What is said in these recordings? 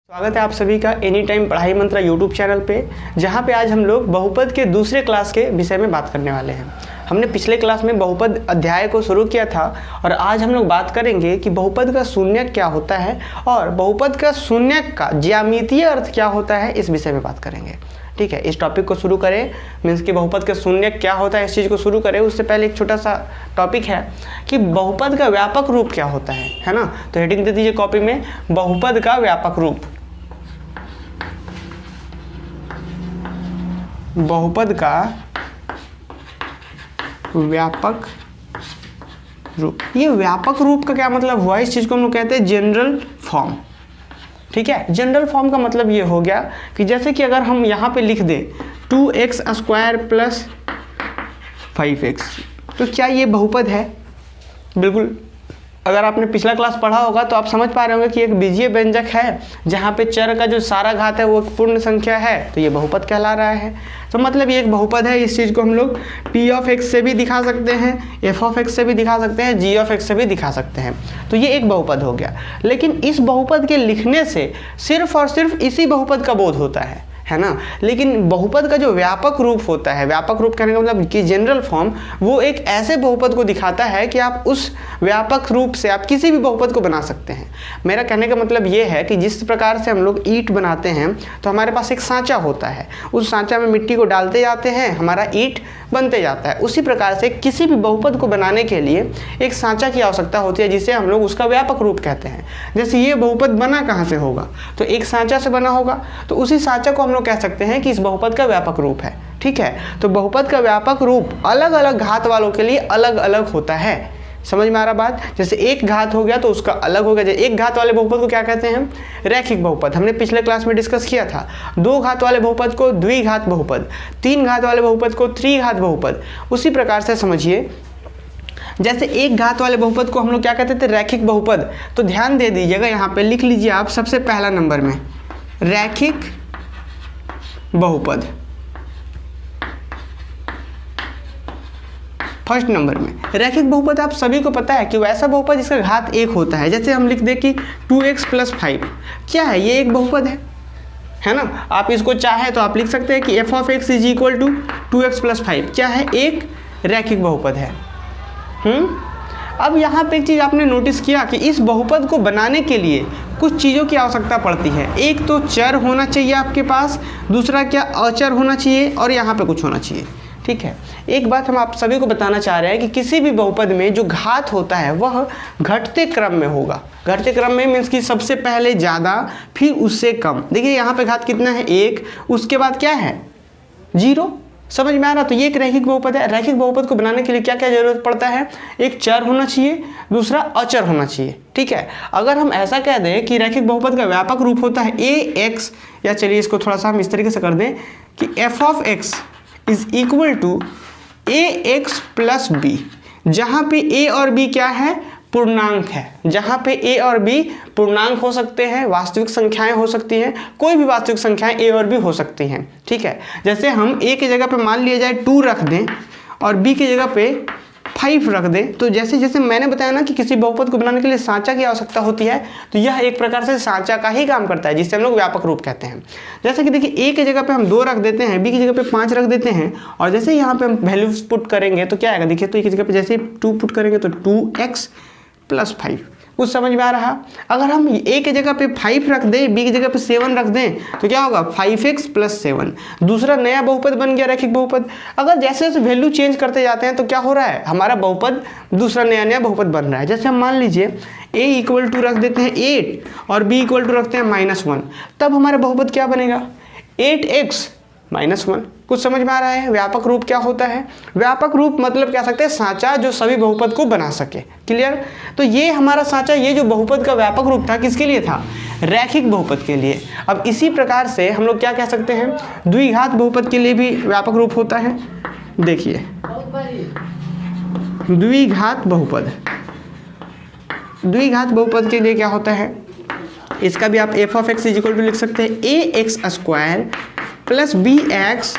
स्वागत है आप सभी का एनी टाइम पढ़ाई मंत्रा यूट्यूब चैनल पे, जहाँ पे आज हम लोग बहुपद के दूसरे क्लास के विषय में बात करने वाले हैं। हमने पिछले क्लास में बहुपद अध्याय को शुरू किया था और आज हम लोग बात करेंगे कि बहुपद का शून्यक क्या होता है और बहुपद का शून्यक का ज्यामितीय अर्थ क्या होता है, इस विषय में बात करेंगे। ठीक है, इस टॉपिक को शुरू करें, मीन्स कि बहुपद का शून्यक क्या होता है, इस चीज़ को शुरू करें उससे पहले एक छोटा सा टॉपिक है कि बहुपद का व्यापक रूप क्या होता है ना। तो हेडिंग दे दीजिए कॉपी में, बहुपद का व्यापक रूप। बहुपद का व्यापक रूप, ये व्यापक रूप का क्या मतलब हुआ, इस चीज को हम लोग कहते हैं जनरल फॉर्म। ठीक है, जनरल फॉर्म का मतलब ये हो गया कि जैसे कि अगर हम यहाँ पे लिख दें 2x² प्लस 5x, तो क्या ये बहुपद है? बिल्कुल। अगर आपने पिछला क्लास पढ़ा होगा तो आप समझ पा रहे होंगे कि एक बीजीय व्यंजक है जहाँ पे चर का जो सारा घात है वो एक पूर्ण संख्या है, तो ये बहुपद कहला रहा है। तो मतलब ये एक बहुपद है। इस चीज़ को हम लोग p(x) से भी दिखा सकते हैं, f(x) से भी दिखा सकते हैं, g(x) से भी दिखा सकते हैं। तो ये एक बहुपद हो गया। लेकिन इस बहुपद के लिखने से सिर्फ और सिर्फ इसी बहुपद का बोध होता है ना। लेकिन बहुपद का जो व्यापक रूप होता है, व्यापक रूप कहने का मतलब कि जनरल फॉर्म, वो एक ऐसे बहुपद को दिखाता है कि आप उस व्यापक रूप से आप किसी भी बहुपद को बना सकते हैं। मेरा कहने का मतलब ये है कि जिस प्रकार से हम लोग ईंट बनाते हैं तो हमारे पास एक सांचा होता है, उस सांचा में मिट्टी को डालते जाते हैं, हमारा ईंट बनते जाता है। उसी प्रकार से किसी भी बहुपद को बनाने के लिए एक सांचा की आवश्यकता होती है, जिसे हम लोग उसका व्यापक रूप कहते हैं। जैसे ये बहुपद बना कहाँ से होगा, तो एक सांचा से बना होगा, तो उसी सांचा को हम लोग कह सकते हैं कि इस बहुपद का व्यापक रूप है। ठीक है, तो बहुपद का व्यापक रूप अलग अलग घात वालों के लिए अलग अलग होता है। समझ में आ रहा बात? जैसे एक घात हो गया तो उसका अलग हो गया। जैसे एक घात वाले बहुपद को क्या कहते हैं? रैखिक बहुपद। हमने पिछले क्लास में डिस्कस किया था। दो घात वाले बहुपद को द्विघात बहुपद, तीन घात वाले बहुपद को त्रिघात बहुपद। उसी प्रकार से समझिए, जैसे एक घात वाले बहुपद को हम लोग क्या कहते थे? रैखिक बहुपद। तो ध्यान दे दीजिएगा, यहाँ पे लिख लीजिए आप सबसे पहला नंबर में रैखिक बहुपद, फर्स्ट नंबर में रैखिक बहुपद। आप सभी को पता है कि वैसा बहुपद जिसका घात एक होता है। जैसे हम लिख दें कि 2x + 5, क्या है? ये एक बहुपद है ना। आप इसको चाहे तो आप लिख सकते हैं कि f(x) = 2x + 5, क्या है? एक रैखिक बहुपद है। अब यहाँ पे एक चीज़ आपने नोटिस किया कि इस बहुपद को बनाने के लिए कुछ चीज़ों की आवश्यकता पड़ती है। एक तो चर होना चाहिए आपके पास, दूसरा क्या अचर होना चाहिए, और यहाँ पे कुछ होना चाहिए। ठीक है, एक बात हम आप सभी को बताना चाह रहे हैं कि किसी भी बहुपद में जो घात होता है वह घटते क्रम में होगा। घटते क्रम में मीन्स कि सबसे पहले ज़्यादा, फिर उससे कम। देखिए यहाँ पे घात कितना है? 1, उसके बाद क्या है? 0। समझ में आ रहा? तो ये एक रैखिक बहुपद है। रैखिक बहुपद को बनाने के लिए क्या क्या जरूरत पड़ता है? एक चर होना चाहिए, दूसरा अचर होना चाहिए। ठीक है, अगर हम ऐसा कह दें कि रैखिक बहुपद का व्यापक रूप होता है ax, या चलिए इसको थोड़ा सा हम इस तरीके से कर दें कि f(x) = ax + b, जहाँ पे a और b क्या है? पूर्णांक है। जहाँ पे a और b पूर्णांक हो सकते हैं, वास्तविक संख्याएं हो सकती हैं, कोई भी वास्तविक संख्याएं a और b हो सकती हैं। ठीक है, जैसे हम a की जगह पे मान लिया जाए 2 रख दें और b की जगह पे 5 रख दें, तो जैसे जैसे मैंने बताया ना कि किसी बहुपद को बनाने के लिए सांचा की आवश्यकता होती है, तो यह एक प्रकार से सांचा का ही काम करता है, जिससे हम लोग व्यापक रूप कहते हैं। जैसे कि देखिए a की जगह पे हम 2 रख देते हैं, b की जगह पे 5 रख देते हैं, और जैसे यहाँ पे हम वैल्यूज पुट करेंगे तो क्या आएगा? देखिए, तो a की जगह पे जैसे 2 पुट करेंगे तो 2x + 5। कुछ समझ में आ रहा? अगर हम a की जगह पे 5 रख दें, b की जगह पे 7 रख दें, तो क्या होगा? 5x + 7, दूसरा नया बहुपद बन गया, रैखिक बहुपद। अगर जैसे जैसे वैल्यू चेंज करते जाते हैं तो क्या हो रहा है? हमारा बहुपद दूसरा नया नया बहुपद बन रहा है। जैसे हम मान लीजिए a = रख देते हैं 8 और b = रखते हैं -1, तब हमारा बहुपद क्या बनेगा? 8x - 1। कुछ समझ में आ रहा है? व्यापक रूप क्या होता है? व्यापक रूप मतलब कह सकते हैं सांचा जो सभी बहुपद को बना सके। क्लियर? तो ये हमारा सांचा, ये जो बहुपद का व्यापक रूप था, किसके लिए था? रैखिक बहुपद के लिए। अब इसी प्रकार से हम लोग क्या कह सकते हैं? द्विघात बहुपद के लिए भी व्यापक रूप होता है। देखिए, द्विघात बहुपद, द्विघात बहुपद के लिए क्या होता है? इसका भी आप f(x) = लिख सकते हैं ax² plus B X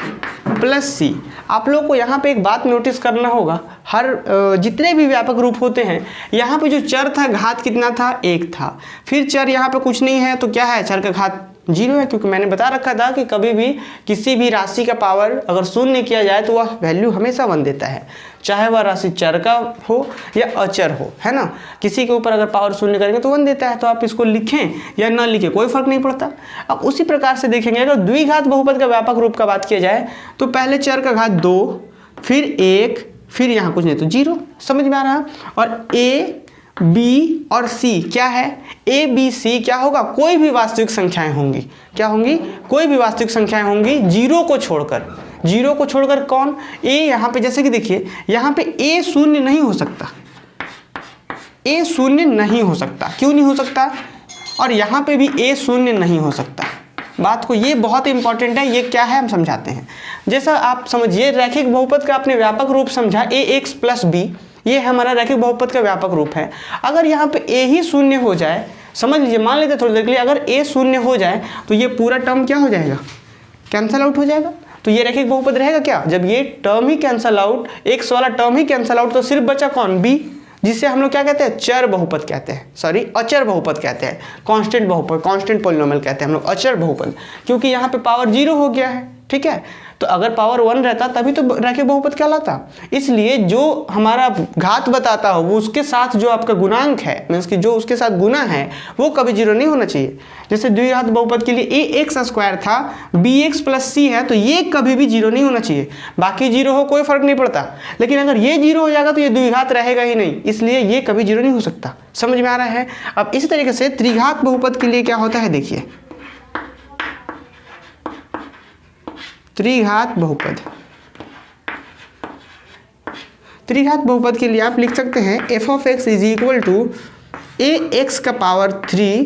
plus C. आप लोग को यहाँ पे एक बात नोटिस करना होगा, हर जितने भी व्यापक रूप होते हैं यहाँ पे जो चर था घात कितना था, 1 था। फिर चर यहाँ पे कुछ नहीं है तो क्या है, चर का घात 0 है, क्योंकि मैंने बता रखा था कि कभी भी किसी भी राशि का पावर अगर शून्य किया जाए तो वह वैल्यू हमेशा 1 देता है, चाहे वह राशि चर का हो या अचर हो, है ना। किसी के ऊपर अगर पावर शून्य करेंगे तो 1 देता है, तो आप इसको लिखें या ना लिखें कोई फर्क नहीं पड़ता। अब उसी प्रकार से देखेंगे अगर द्विघात बहुपद का व्यापक रूप का बात किया जाए तो पहले चर का घात 2, फिर 1, फिर यहाँ कुछ नहीं तो 0। समझ में आ रहा है। और ए बी और सी क्या है, ए बी सी क्या होगा, कोई भी वास्तविक संख्याएं होंगी। क्या होंगी, कोई भी वास्तविक संख्याएं होंगी, 0 को छोड़कर। 0 को छोड़कर कौन, ए। यहाँ पे जैसे कि देखिए यहाँ पे ए शून्य नहीं हो सकता, ए शून्य नहीं हो सकता। क्यों नहीं हो सकता, और यहाँ पे भी ए शून्य नहीं हो सकता। बात को ये बहुत इंपॉर्टेंट है, ये क्या है हम समझाते हैं। जैसा आप समझिए रैखिक बहुपद का आपने व्यापक रूप समझा, ए एक्स प्लस बी, ये हमारा रैखिक बहुपद का व्यापक रूप है। अगर यहाँ पे ए ही शून्य हो जाए, समझ लीजिए, मान लेते थोड़ी देर के लिए, अगर ए शून्य हो जाए तो ये पूरा टर्म क्या हो जाएगा, कैंसल आउट हो जाएगा। तो ये रैखिक बहुपद रहेगा क्या, जब ये टर्म ही कैंसल आउट, एक्स वाला टर्म ही कैंसल आउट, तो सिर्फ बचा कौन, बी, जिसे हम लोग क्या कहते हैं, चर बहुपद कहते हैं, सॉरी अचर बहुपद कहते हैं, कांस्टेंट बहुपद, कांस्टेंट पॉलिनोमियल कहते हैं हम लोग, अचर बहुपद, क्योंकि यहाँ पे पावर 0 हो गया है। ठीक है, तो अगर पावर 1 रहता तभी तो रैखिक बहुपद कहलाता। इसलिए जो हमारा घात बताता हो वो उसके साथ जो आपका गुणांक है, मीन्स कि जो उसके साथ गुना है वो कभी 0 नहीं होना चाहिए। जैसे द्विघात बहुपद के लिए ए एक्स स्क्वायर था, बी एक्स प्लस सी है, तो ये कभी भी 0 नहीं होना चाहिए। बाकी 0 हो कोई फर्क नहीं पड़ता, लेकिन अगर ये 0 हो जाएगा तो ये द्विघात रहेगा ही नहीं, इसलिए ये कभी 0 नहीं हो सकता। समझ में आ रहा है। अब इसी तरीके से त्रिघात बहुपद के लिए क्या होता है, देखिए त्रिघात बहुपद, त्रिघात बहुपद के लिए आप लिख सकते हैं f of x is equal to a x का पावर 3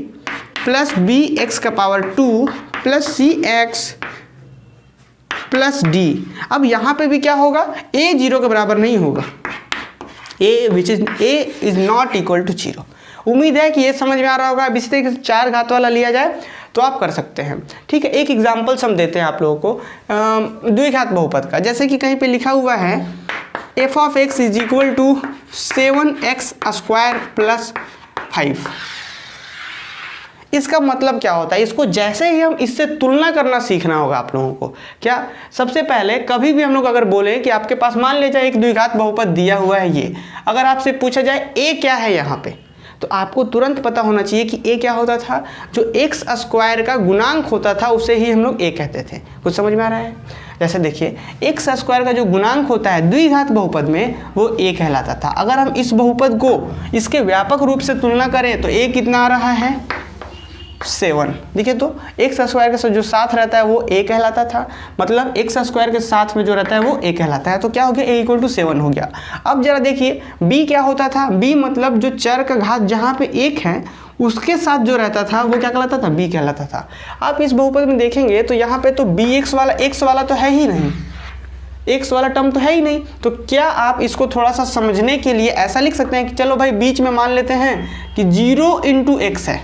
प्लस बी एक्स का power 2 plus c x plus d. अब यहाँ पे भी क्या होगा, ए 0 के बराबर नहीं होगा, A which is A is not equal to 0। उम्मीद है कि ये समझ में आ रहा होगा। अब इसी तरीके से 4 घात वाला लिया जाए तो आप कर सकते हैं। ठीक है, एक एग्जाम्पल हम देते हैं आप लोगों को द्विघात बहुपद का। जैसे कि कहीं पे लिखा हुआ है f of x is equal to 7x square plus 5। इसका मतलब क्या होता है, इसको जैसे ही हम इससे तुलना करना सीखना होगा आप लोगों को। क्या, सबसे पहले कभी भी हम लोग अगर बोले कि आपके पास मान लिया जाए एक द्विघात बहुपद दिया हुआ है, ये अगर आपसे पूछा जाए ए क्या है यहाँ पे, तो आपको तुरंत पता होना चाहिए कि ए क्या होता था, जो एक्स स्क्वायर का गुणांक होता था उसे ही हम लोग ए कहते थे। कुछ समझ में आ रहा है। जैसे देखिए एक्स स्क्वायर का जो गुणांक होता है द्विघात बहुपद में वो ए कहलाता था। अगर हम इस बहुपद को इसके व्यापक रूप से तुलना करें तो ए कितना आ रहा है, 7। देखिए तो एक्स स्क्वायर के साथ जो साथ रहता है वो ए कहलाता था, मतलब एक्स स्क्वायर के साथ में जो रहता है वो ए कहलाता है। तो क्या हो गया, ए इक्वल टू 7 हो गया। अब जरा देखिए बी क्या होता था, बी मतलब जो चर का घात जहाँ पे 1 है उसके साथ जो रहता था वो क्या कहलाता था, बी कहलाता था। आप इस बहुपद में देखेंगे तो यहाँ पे तो बी एक्स वाला तो है ही नहीं, एक्स वाला टर्म तो है ही नहीं। तो क्या आप इसको थोड़ा सा समझने के लिए ऐसा लिख सकते हैं कि चलो भाई बीच में मान लेते हैं कि 0 इंटू एक्स है,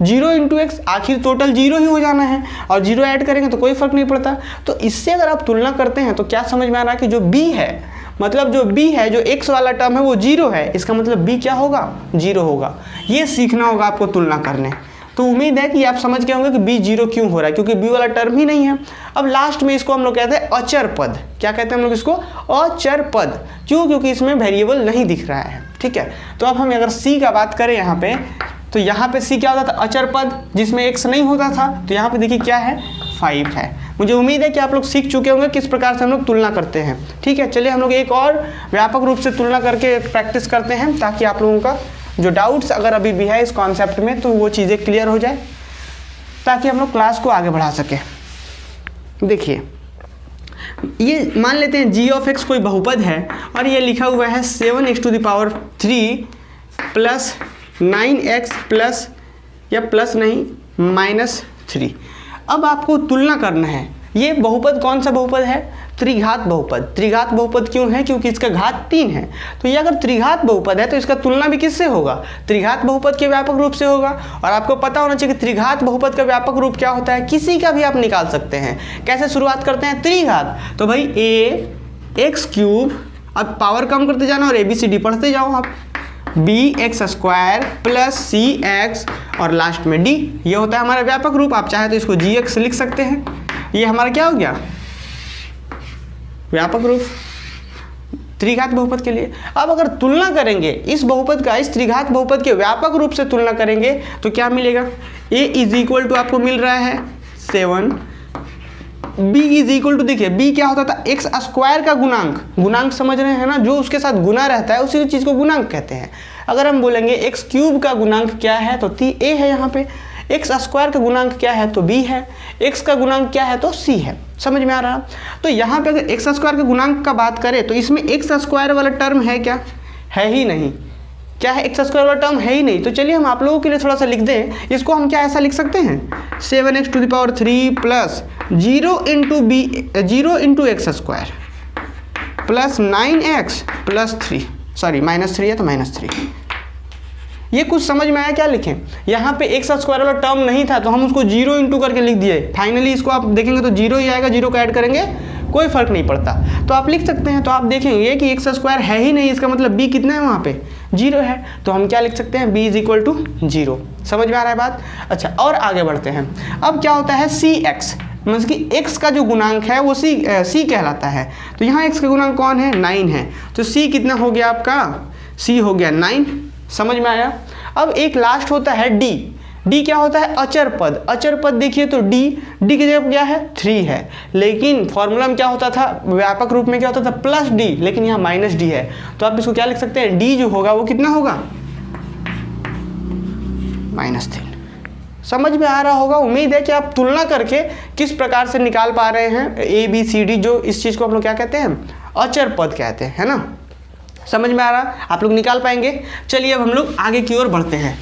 0 इंटू एक्स, आखिर टोटल 0 ही हो जाना है और 0 ऐड करेंगे तो कोई फर्क नहीं पड़ता। तो इससे अगर आप तुलना करते हैं तो क्या समझ में आ रहा है कि जो b है, मतलब जो b है, जो x वाला टर्म है वो 0 है, इसका मतलब b क्या होगा, 0 होगा। ये सीखना होगा आपको तुलना करने। तो उम्मीद है कि आप समझ गए होंगे कि b 0 क्यों हो रहा है, क्योंकि b वाला टर्म ही नहीं है। अब लास्ट में इसको हम लोग कहते हैं अचर पद। क्या कहते हैं हम लोग इसको, अचर पद। क्यों, क्योंकि इसमें वेरिएबल नहीं दिख रहा है। ठीक है, तो अब हम अगर c का बात करें यहाँ पे, तो यहाँ पे c क्या होता था, अचर पद, जिसमें x नहीं होता था। तो यहाँ पे देखिए क्या है, 5 है। मुझे उम्मीद है कि आप लोग सीख चुके होंगे किस प्रकार से हम लोग तुलना करते हैं। ठीक है, चलिए हम लोग एक और व्यापक रूप से तुलना करके प्रैक्टिस करते हैं, ताकि आप लोगों का जो डाउट्स अगर अभी भी है इस कॉन्सेप्ट में तो वो चीज़ें क्लियर हो जाए, ताकि हम लोग क्लास को आगे बढ़ा सकें। देखिए ये मान लेते हैं g ऑफ x कोई बहुपद है और ये लिखा हुआ है 7x to the power 3 plus 9x plus या प्लस नहीं -3। अब आपको तुलना करना है, ये बहुपद कौन सा बहुपद है, त्रिघात बहुपद। त्रिघात बहुपद क्यों है? क्योंकि इसका घात 3 है। तो ये अगर त्रिघात बहुपद है तो इसका तुलना भी किससे होगा? त्रिघात बहुपद के व्यापक रूप से होगा। और आपको पता होना चाहिए कि त्रिघात बहुपद का व्यापक रूप क्या होता है, किसी का भी आप निकाल सकते हैं। कैसे शुरुआत करते हैं? त्रिघात, तो भाई a x क्यूब, अब पावर कम करते जाना और ABCD पढ़ते जाओ आप, bx स्क्वायर प्लस cx और लास्ट में d, ये होता है हमारा व्यापक रूप। आप चाहे तो इसको gx लिख सकते हैं। ये हमारा क्या हो गया? व्यापक रूप त्रिघात बहुपद के लिए। अब अगर तुलना करेंगे इस बहुपद का इस त्रिघात बहुपद के व्यापक रूप से तुलना करेंगे तो क्या मिलेगा? a इज इक्वल टू आपको मिल रहा है 7, b इज इक्वल टू, देखिए b क्या होता था? एक्स स्क्वायर का गुणांक। गुणांक समझ रहे हैं ना, जो उसके साथ गुना रहता है उसी चीज़ को गुणांक कहते हैं। अगर हम बोलेंगे एक्स क्यूब का गुणांक क्या है तो a है यहाँ पे, एक्स स्क्वायर का गुणांक क्या है तो b है, x का गुणांक क्या है तो c है। समझ में आ रहा? तो यहाँ पे अगर एक्स स्क्वायर के गुणांक का बात करें तो इसमें एक्स स्क्वायर वाला टर्म है क्या? है ही नहीं। क्या है? एक्स स्क्वायर वाला टर्म है ही नहीं। तो चलिए हम आप लोगों के लिए थोड़ा सा लिख दें। इसको हम क्या ऐसा लिख सकते हैं? 7x⁻³ plus 0 into x square plus 9x plus 3, sorry -3 है तो -3। ये कुछ समझ में आया क्या लिखें? यहाँ पे एक्स स्क्वायर वाला टर्म नहीं था तो हम उसको 0 इंटू करके लिख दिए। फाइनली इसको आप देखेंगे तो 0 ही आएगा, 0 का ऐड करेंगे कोई फर्क नहीं पड़ता, तो आप लिख सकते हैं। तो आप देखेंगे कि एक्स स्क्वायर है ही नहीं, इसका मतलब b कितना है? वहाँ पे 0 है। तो हम क्या लिख सकते हैं? b is equal to 0। समझ में आ रहा है बात? अच्छा, और आगे बढ़ते हैं। अब क्या होता है? cx, मतलब कि x का जो गुणांक है वो c कहलाता है। तो यहाँ x का गुणांक कौन है? 9 है। तो c कितना हो गया आपका? c हो गया 9। समझ में आया? अब एक लास्ट होता है d। d क्या होता है? अचर पद। अचर पद देखिए तो d की जगह क्या है? 3 है। लेकिन फॉर्मूला में क्या होता था? व्यापक रूप में क्या होता था? प्लस d, लेकिन यहाँ माइनस d है। तो आप इसको क्या लिख सकते हैं? d जो होगा वो कितना होगा? -3। समझ में आ रहा होगा। उम्मीद है कि आप तुलना करके किस प्रकार से निकाल पा रहे हैं ABCD, जो इस चीज़ को हम लोग क्या कहते हैं? अचर पद कहते हैं, है ना? समझ में आ रहा? आप लोग निकाल पाएंगे। चलिए अब हम लोग आगे की ओर बढ़ते हैं।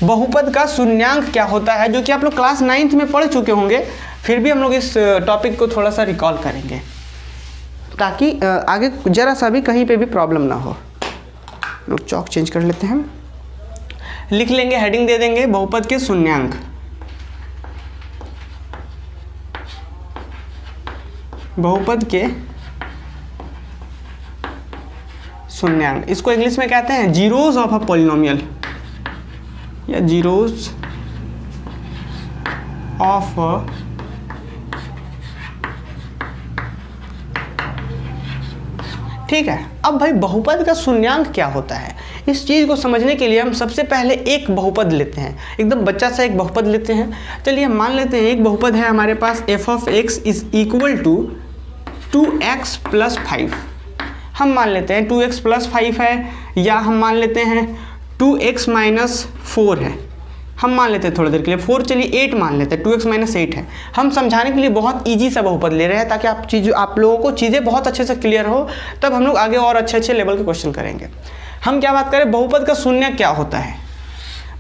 बहुपद का शून्यांक क्या होता है, जो कि आप लोग क्लास 9th में पढ़ चुके होंगे, फिर भी हम लोग इस टॉपिक को थोड़ा सा रिकॉल करेंगे ताकि आगे जरा सा भी कहीं पे भी प्रॉब्लम ना हो। लोग चौक चेंज कर लेते हैं, लिख लेंगे, हेडिंग दे देंगे बहुपद के शून्यांक। बहुपद के शून्यांक, इसको इंग्लिश में कहते हैं जीरोज ऑफ अ पॉलिनोमियल या जीरोज ऑफ अ ठीक है। अब भाई बहुपद का शून्यांक क्या होता है, इस चीज़ को समझने के लिए हम सबसे पहले एक बहुपद लेते हैं, एकदम बच्चा सा एक बहुपद लेते हैं। चलिए मान लेते हैं एक बहुपद है हमारे पास f(x) is equal to 2x + 5। हम मान लेते हैं 2x + 5 है, या हम मान लेते हैं 2x - 4 है। हम मान लेते हैं थोड़ी देर के लिए 4, चलिए 8 मान लेते हैं, 2x - 8 है। हम समझाने के लिए बहुत इजी सा बहुपद ले रहे हैं ताकि आप लोगों को चीज़ें बहुत अच्छे से क्लियर हो, तब हम लोग आगे और अच्छे लेवल के क्वेश्चन करेंगे। हम क्या बात करें, बहुपद का शून्य क्या होता है,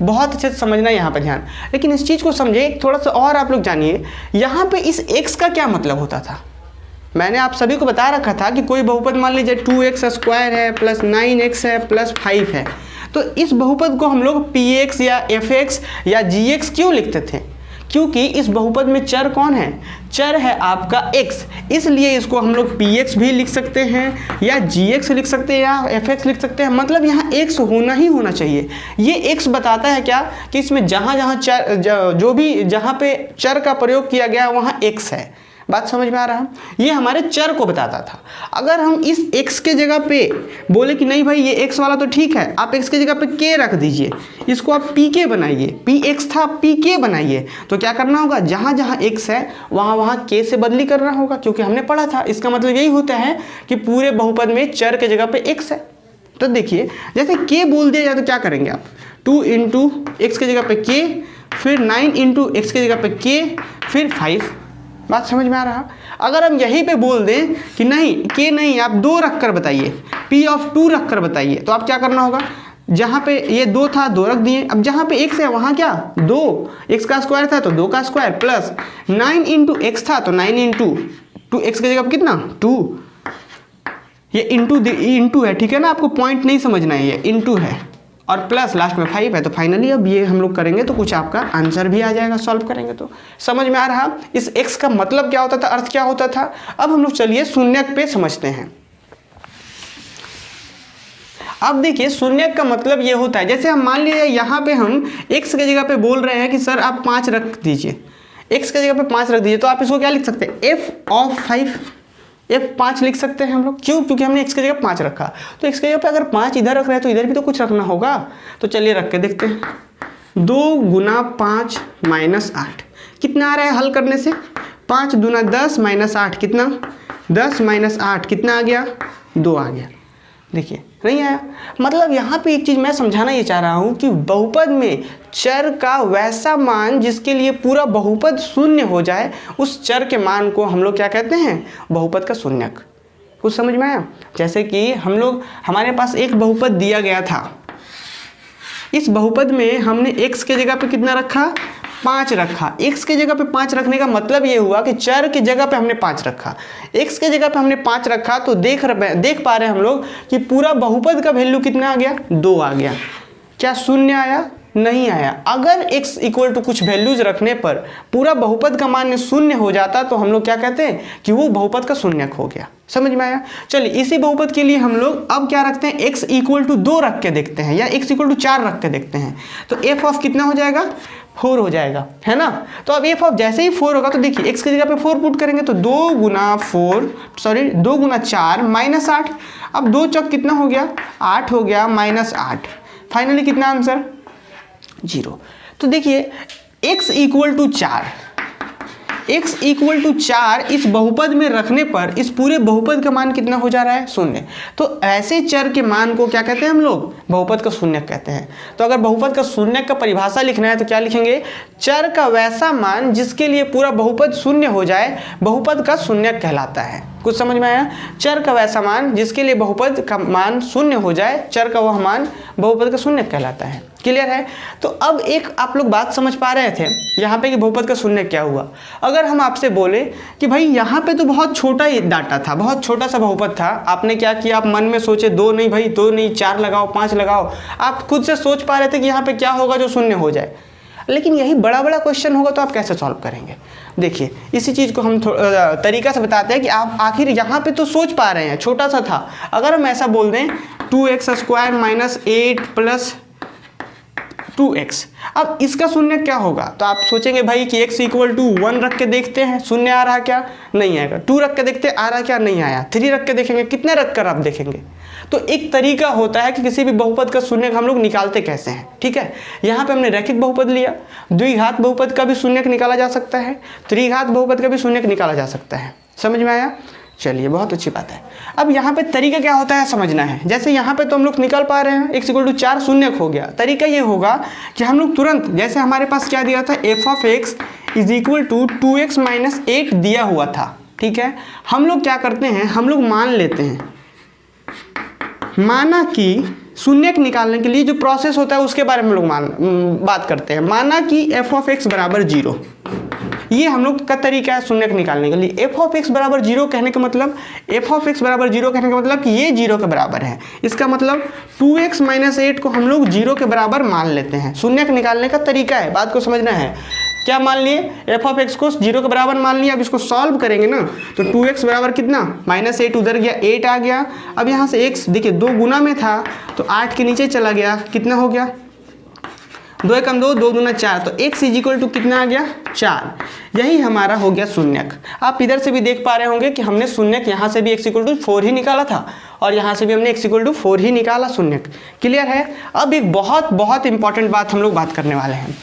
बहुत अच्छे से समझना यहाँ पर ध्यान। लेकिन इस चीज़ को समझे थोड़ा सा और आप लोग जानिए, यहाँ पे इस x का क्या मतलब होता था। मैंने आप सभी को बता रखा था कि कोई बहुपद मान लीजिए 2x² है प्लस 9x है प्लस 5 है, तो इस बहुपद को हम लोग px या fx या gx क्यों लिखते थे, क्योंकि इस बहुपद में चर कौन है, चर है आपका x, इसलिए इसको हम लोग px भी लिख सकते हैं या gx लिख सकते हैं या fx लिख सकते हैं। मतलब यहाँ x होना ही होना चाहिए। ये x बताता है क्या कि इसमें जहाँ चर जो भी जहाँ पे चर का प्रयोग किया गया वहाँ x है। बात समझ में आ रहा है, ये हमारे चर को बताता था। अगर हम इस x के जगह पे बोले कि नहीं भाई ये x वाला तो ठीक है, आप x के जगह पे k रख दीजिए, इसको आप pk बनाइए, px था pk बनाइए, तो क्या करना होगा, जहाँ जहाँ x है वहाँ k से बदली करना होगा, क्योंकि हमने पढ़ा था। इसका मतलब यही होता है कि पूरे बहुपद में चर के जगह पे x है। तो देखिए जैसे k बोल दिया जाए तो क्या करेंगे आप, 2 × x के जगह पे k, फिर 9 × x के जगह पे k, फिर 5। बात समझ में आ रहा। अगर हम यहीं पे बोल दें कि नहीं k नहीं, आप 2 रख कर बताइए, p(2) रख कर बताइए, तो आप क्या करना होगा, जहाँ पे ये 2 था 2 रख दिए, अब जहाँ पे x है वहाँ क्या 2, x का स्क्वायर था तो 2 का स्क्वायर, प्लस 9 × x था तो 9 × 2x की जगह पे कितना 2, ये इंटू है, ठीक है ना, आपको पॉइंट नहीं समझना है, ये इंटू है और प्लस लास्ट में 5 है। तो फाइनली अब ये हम लोग करेंगे तो कुछ आपका आंसर भी आ जाएगा, सॉल्व करेंगे तो समझ में आ रहा इस x का मतलब क्या होता था, अर्थ क्या होता था। अब हम लोग चलिए शून्यक पे समझते हैं। अब देखिए शून्यक का मतलब ये होता है, जैसे हम मान लीजिए यहाँ पे हम x की जगह पे बोल रहे हैं कि सर आप 5 रख दीजिए, x की जगह पे 5 रख दीजिए, तो आप इसको क्या लिख सकते हैं, f ऑफ 5, f5 लिख सकते हैं हम लोग। क्यों? क्योंकि हमने x की जगह 5 रखा, तो x की जगह पे अगर 5 इधर रख रहे हैं तो इधर भी तो कुछ रखना होगा। तो चलिए रख के देखते हैं। 2 गुना 5 माइनस 8 कितना आ रहा है हल करने से, 5 दूना 10 माइनस 8 कितना, 10 माइनस 8 कितना आ गया, 2 आ गया। देखिए नहीं आया। मतलब यहाँ पे एक चीज़ मैं समझाना ये चाह रहा हूँ कि बहुपद में चर का वैसा मान जिसके लिए पूरा बहुपद शून्य हो जाए, उस चर के मान को हम लोग क्या कहते हैं, बहुपद का शून्यक। कुछ समझ में आया? जैसे कि हम लोग, हमारे पास एक बहुपद दिया गया था, इस बहुपद में हमने x के जगह पे कितना रखा, 5 रखा। x के जगह पे 5 रखने का मतलब ये हुआ कि चर की जगह पे हमने 5 रखा, x के जगह पे हमने 5 रखा, तो देख पा रहे हैं हम लोग कि पूरा बहुपद का वैल्यू कितना आ गया, 2 आ गया। क्या शून्य आया? नहीं आया। अगर x इक्वल टू कुछ वैल्यूज रखने पर पूरा बहुपद का मान शून्य हो जाता तो हम लोग क्या कहते हैं कि वो बहुपद का शून्यक हो गया। समझ में आया? चलिए इसी बहुपद के लिए हम लोग अब क्या रखते हैं, x इक्वल टू 2 रख के देखते हैं, या x इक्वल टू 4 रख के देखते हैं। तो f ऑफ कितना हो जाएगा, 4 हो जाएगा, है ना। तो अब f ऑफ जैसे ही 4 होगा तो देखिए x की जगह पे 4 पुट करेंगे तो 2 गुना 4 माइनस 8। अब 2 चौक कितना हो गया, 8 हो गया, माइनस 8। फाइनली कितना आंसर, 0। तो देखिए x equal to 4, x equal to 4 इस बहुपद में रखने पर इस पूरे बहुपद का मान कितना हो जा रहा है, शून्य। तो ऐसे चर के मान को क्या कहते हैं हम लोग, बहुपद का शून्यक कहते हैं। तो अगर बहुपद का शून्यक का परिभाषा लिखना है तो क्या लिखेंगे, चर का वैसा मान जिसके लिए पूरा बहुपद शून्य हो जाए, बहुपद का शून्यक कहलाता है। कुछ समझ में आया? चर का वैसा मान जिसके लिए बहुपद का मान शून्य हो जाए, चर का वह मान बहुपद का शून्यक कहलाता है। क्लियर है? तो अब एक आप लोग बात समझ पा रहे थे यहाँ पे कि बहुपद का शून्यक क्या हुआ। अगर हम आपसे बोले कि भाई यहाँ पे तो बहुत छोटा ही डाटा था, बहुत छोटा सा बहुपद था, आपने क्या किया, आप मन में सोचे 2 नहीं भाई, 2 नहीं 4 लगाओ, 5 लगाओ, आप खुद से सोच पा रहे थे कि यहाँ पे क्या होगा जो शून्य हो जाए। लेकिन यही बड़ा बड़ा क्वेश्चन होगा तो आप कैसे सॉल्व करेंगे। देखिए इसी चीज़ को हम तरीका से बताते हैं कि आप आखिर यहाँ पे तो सोच पा रहे हैं, छोटा सा था। अगर हम ऐसा बोल दें 2x² माइनस 8 प्लस 2x, अब इसका शून्य क्या होगा, तो आप सोचेंगे भाई कि x इक्वल टू 1 रख के देखते हैं, शून्य आ रहा क्या, नहीं आएगा। 2 रख के देखते आ रहा क्या, नहीं आया। 3 रख के देखेंगे, कितने रख कर आप देखेंगे। तो एक तरीका होता है कि किसी भी बहुपद का शून्यक हम लोग निकालते कैसे हैं। ठीक है, यहाँ पे हमने रैखिक बहुपद लिया, द्विघात बहुपद का भी शून्यक निकाला जा सकता है, त्रिघात बहुपद का भी शून्यक निकाला जा सकता है। समझ में आया? चलिए बहुत अच्छी बात है। अब यहाँ पे तरीका क्या होता है समझना है। जैसे यहाँ पे तो हम लोग निकाल पा रहे हैं, x इक्वल टू 4 शून्यक हो गया। तरीका ये होगा कि हम लोग तुरंत, जैसे हमारे पास क्या दिया था, f of x is equal to 2x minus 8 दिया हुआ था। ठीक है, हम लोग क्या करते हैं, हम लोग मान लेते हैं, माना कि शून्यक निकालने के लिए जो प्रोसेस होता है उसके बारे में हम लोग बात करते हैं। माना कि f ऑफ x बराबर 0, ये हम लोग का तरीका है शून्यक निकालने के लिए। f ऑफ x बराबर 0 कहने का मतलब, f ऑफ x बराबर 0 कहने का मतलब कि ये 0 के बराबर है। इसका मतलब 2x माइनस 8 को हम लोग 0 के बराबर मान लेते हैं। शून्यक निकालने का तरीका है, बात को समझना है। क्या मान लिए, f ऑफ x को 0 के बराबर मान लिया। अब इसको सॉल्व करेंगे ना तो 2x बराबर कितना, माइनस 8 उधर गया, 8 आ गया। अब यहाँ से x देखिए 2 गुना में था तो 8 के नीचे चला गया, कितना हो गया, 2 एकम 2, 2 दूना 4, तो x इज इक्वल टू कितना आ गया, 4। यही हमारा हो गया शून्यक। आप इधर से भी देख पा रहे होंगे कि हमने शून्यक यहाँ से भी x इक्वल टू 4 ही निकाला था और यहाँ से भी हमने x इक्वल टू 4 ही निकाला शून्यक। क्लियर है? अब एक बहुत बहुत इंपॉर्टेंट बात हम लोग बात करने वाले हैं।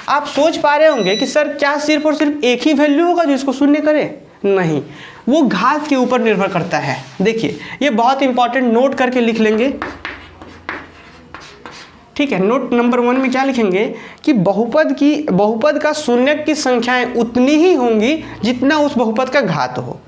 आप सोच पा रहे होंगे कि सर क्या सिर्फ और सिर्फ एक ही वैल्यू होगा जो इसको शून्य करे? नहीं, वो घात के ऊपर निर्भर करता है। देखिए ये बहुत इंपॉर्टेंट, नोट करके लिख लेंगे। ठीक है, नोट नंबर 1 में क्या लिखेंगे कि बहुपद का शून्यक की संख्याएं उतनी ही होंगी जितना उस बहुपद का घात हो।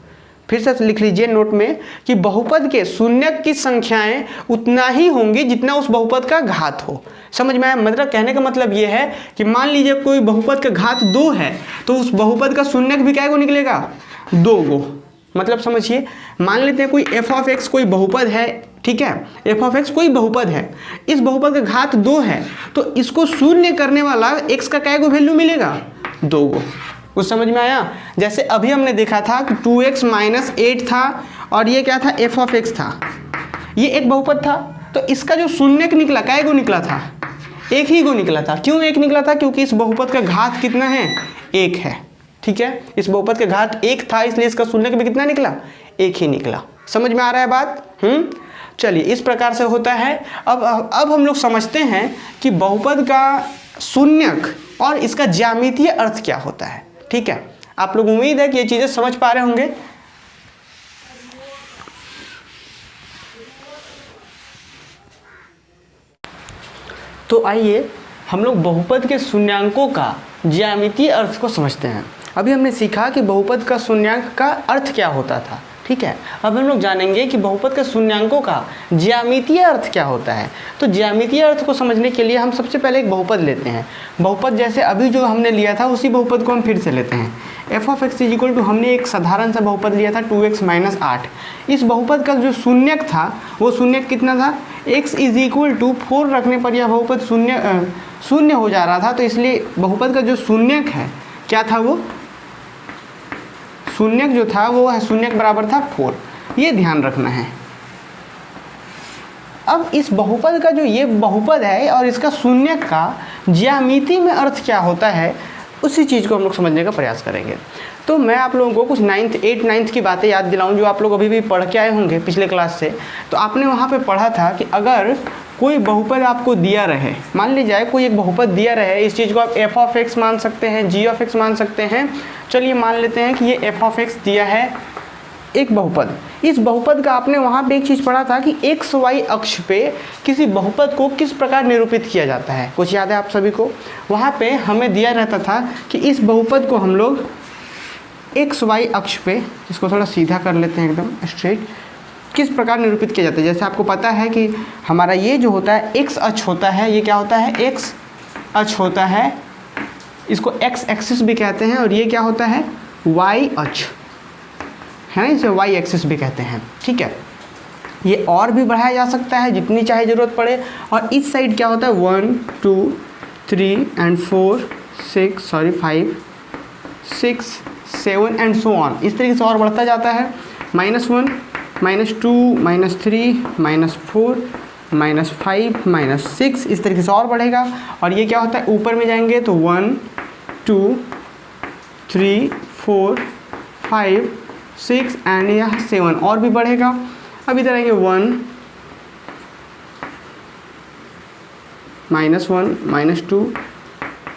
फिर से लिख लीजिए नोट में कि बहुपद के शून्यक की संख्याएं उतना ही होंगी जितना उस बहुपद का घात हो। समझ में आया? मतलब कहने का मतलब ये है कि मान लीजिए कोई बहुपद का घात 2 है तो उस बहुपद का शून्यक भी क्या को निकलेगा, 2 गो। मतलब समझिए, मान लेते हैं कोई एफ ऑफ एक्स कोई बहुपद है, ठीक है, एफ ऑफ एक्स कोई बहुपद है, इस बहुपद का घात 2 है, तो इसको शून्य करने वाला एक्स का क्या वैल्यू मिलेगा, 2 गो। कुछ समझ में आया? जैसे अभी हमने देखा था कि 2x माइनस 8 था और ये क्या था, एफ ऑफ एक्स था, ये एक बहुपद था, तो इसका जो शून्य निकला क्या गो निकला था, एक ही गो निकला था। क्यों एक निकला था? क्योंकि इस बहुपद का घात कितना है, 1 है, ठीक है, इस बहुपद का घात 1 था, इसलिए इसका शून्य भी कितना निकला, 1 ही निकला। समझ में आ रहा है बात? चलिए, इस प्रकार से होता है। अब हम लोग समझते हैं कि बहुपद का शून्यक और इसका ज्यामितीय अर्थ क्या होता है। ठीक है, आप लोग उम्मीद है कि ये चीजें समझ पा रहे होंगे। तो आइए हम लोग बहुपद के शून्यांकों का ज्यामितीय अर्थ को समझते हैं। अभी हमने सीखा कि बहुपद का शून्यांक का अर्थ क्या होता था, ठीक है। अब हम लोग जानेंगे कि बहुपद के शून्यांकों का ज्यामितीय अर्थ क्या होता है। तो ज्यामितीय अर्थ को समझने के लिए हम सबसे पहले एक बहुपद लेते हैं। बहुपद जैसे अभी जो हमने लिया था उसी बहुपद को हम फिर से लेते हैं। F of x is equal to, हमने एक साधारण सा बहुपद लिया था 2x माइनस 8। इस बहुपद का जो शून्यक था वो शून्यक कितना था, x इज इक्वल टू 4 रखने पर यह बहुपद शून्य हो जा रहा था। तो इसलिए बहुपद का जो शून्यक है क्या था, वो शून्यक जो था वो है शून्यक बराबर था 4, ये ध्यान रखना है। अब इस बहुपद का जो ये बहुपद है और इसका शून्यक का ज्यामिति में अर्थ क्या होता है, उसी चीज़ को हम लोग समझने का प्रयास करेंगे। तो मैं आप लोगों को कुछ 8 9th की बातें याद दिलाऊं जो आप लोग अभी भी पढ़ के आए होंगे पिछले क्लास से। तो आपने वहाँ पे पढ़ा था कि अगर कोई बहुपद आपको दिया रहे, मान लीजिए कोई एक बहुपद दिया रहे, इस चीज़ को आप एफ ऑफ एक्स मान सकते हैं, जी ऑफ एक्स मान सकते हैं। चलिए मान लेते हैं कि ये एफ ऑफ एक्स दिया है एक बहुपद। इस बहुपद का आपने वहाँ पे एक चीज़ पढ़ा था कि एक्स वाई अक्ष पे किसी बहुपद को किस प्रकार निरूपित किया जाता है, कुछ याद है आप सभी को? वहाँ पे हमें दिया रहता था कि इस बहुपद को हम लोग एक्स वाई अक्ष पे, इसको थोड़ा सीधा कर लेते हैं एकदम स्ट्रेट, किस प्रकार निरूपित किया जाता है। जैसे आपको पता है कि हमारा ये जो होता है एक्स अक्ष होता है, ये क्या होता है, एक्स अक्ष होता है, इसको एक्स एक्सिस भी कहते हैं, और ये क्या होता है, वाई अक्ष है ना, इसे वाई एक्सिस भी कहते हैं। ठीक है, ये और भी बढ़ाया जा सकता है जितनी चाहे ज़रूरत पड़े। और इस साइड क्या होता है, 1 2 3 एंड 4 5 6 7 एंड सो ऑन, इस तरीके से और बढ़ता जाता है। -1 -2 -3 -4 -5 -6, इस तरीके से और बढ़ेगा। और ये क्या होता है, ऊपर में जाएंगे तो 1 2 3 4 5 6 एंड यह 7 और भी बढ़ेगा। अब इधर आएंगे 1 -1 -2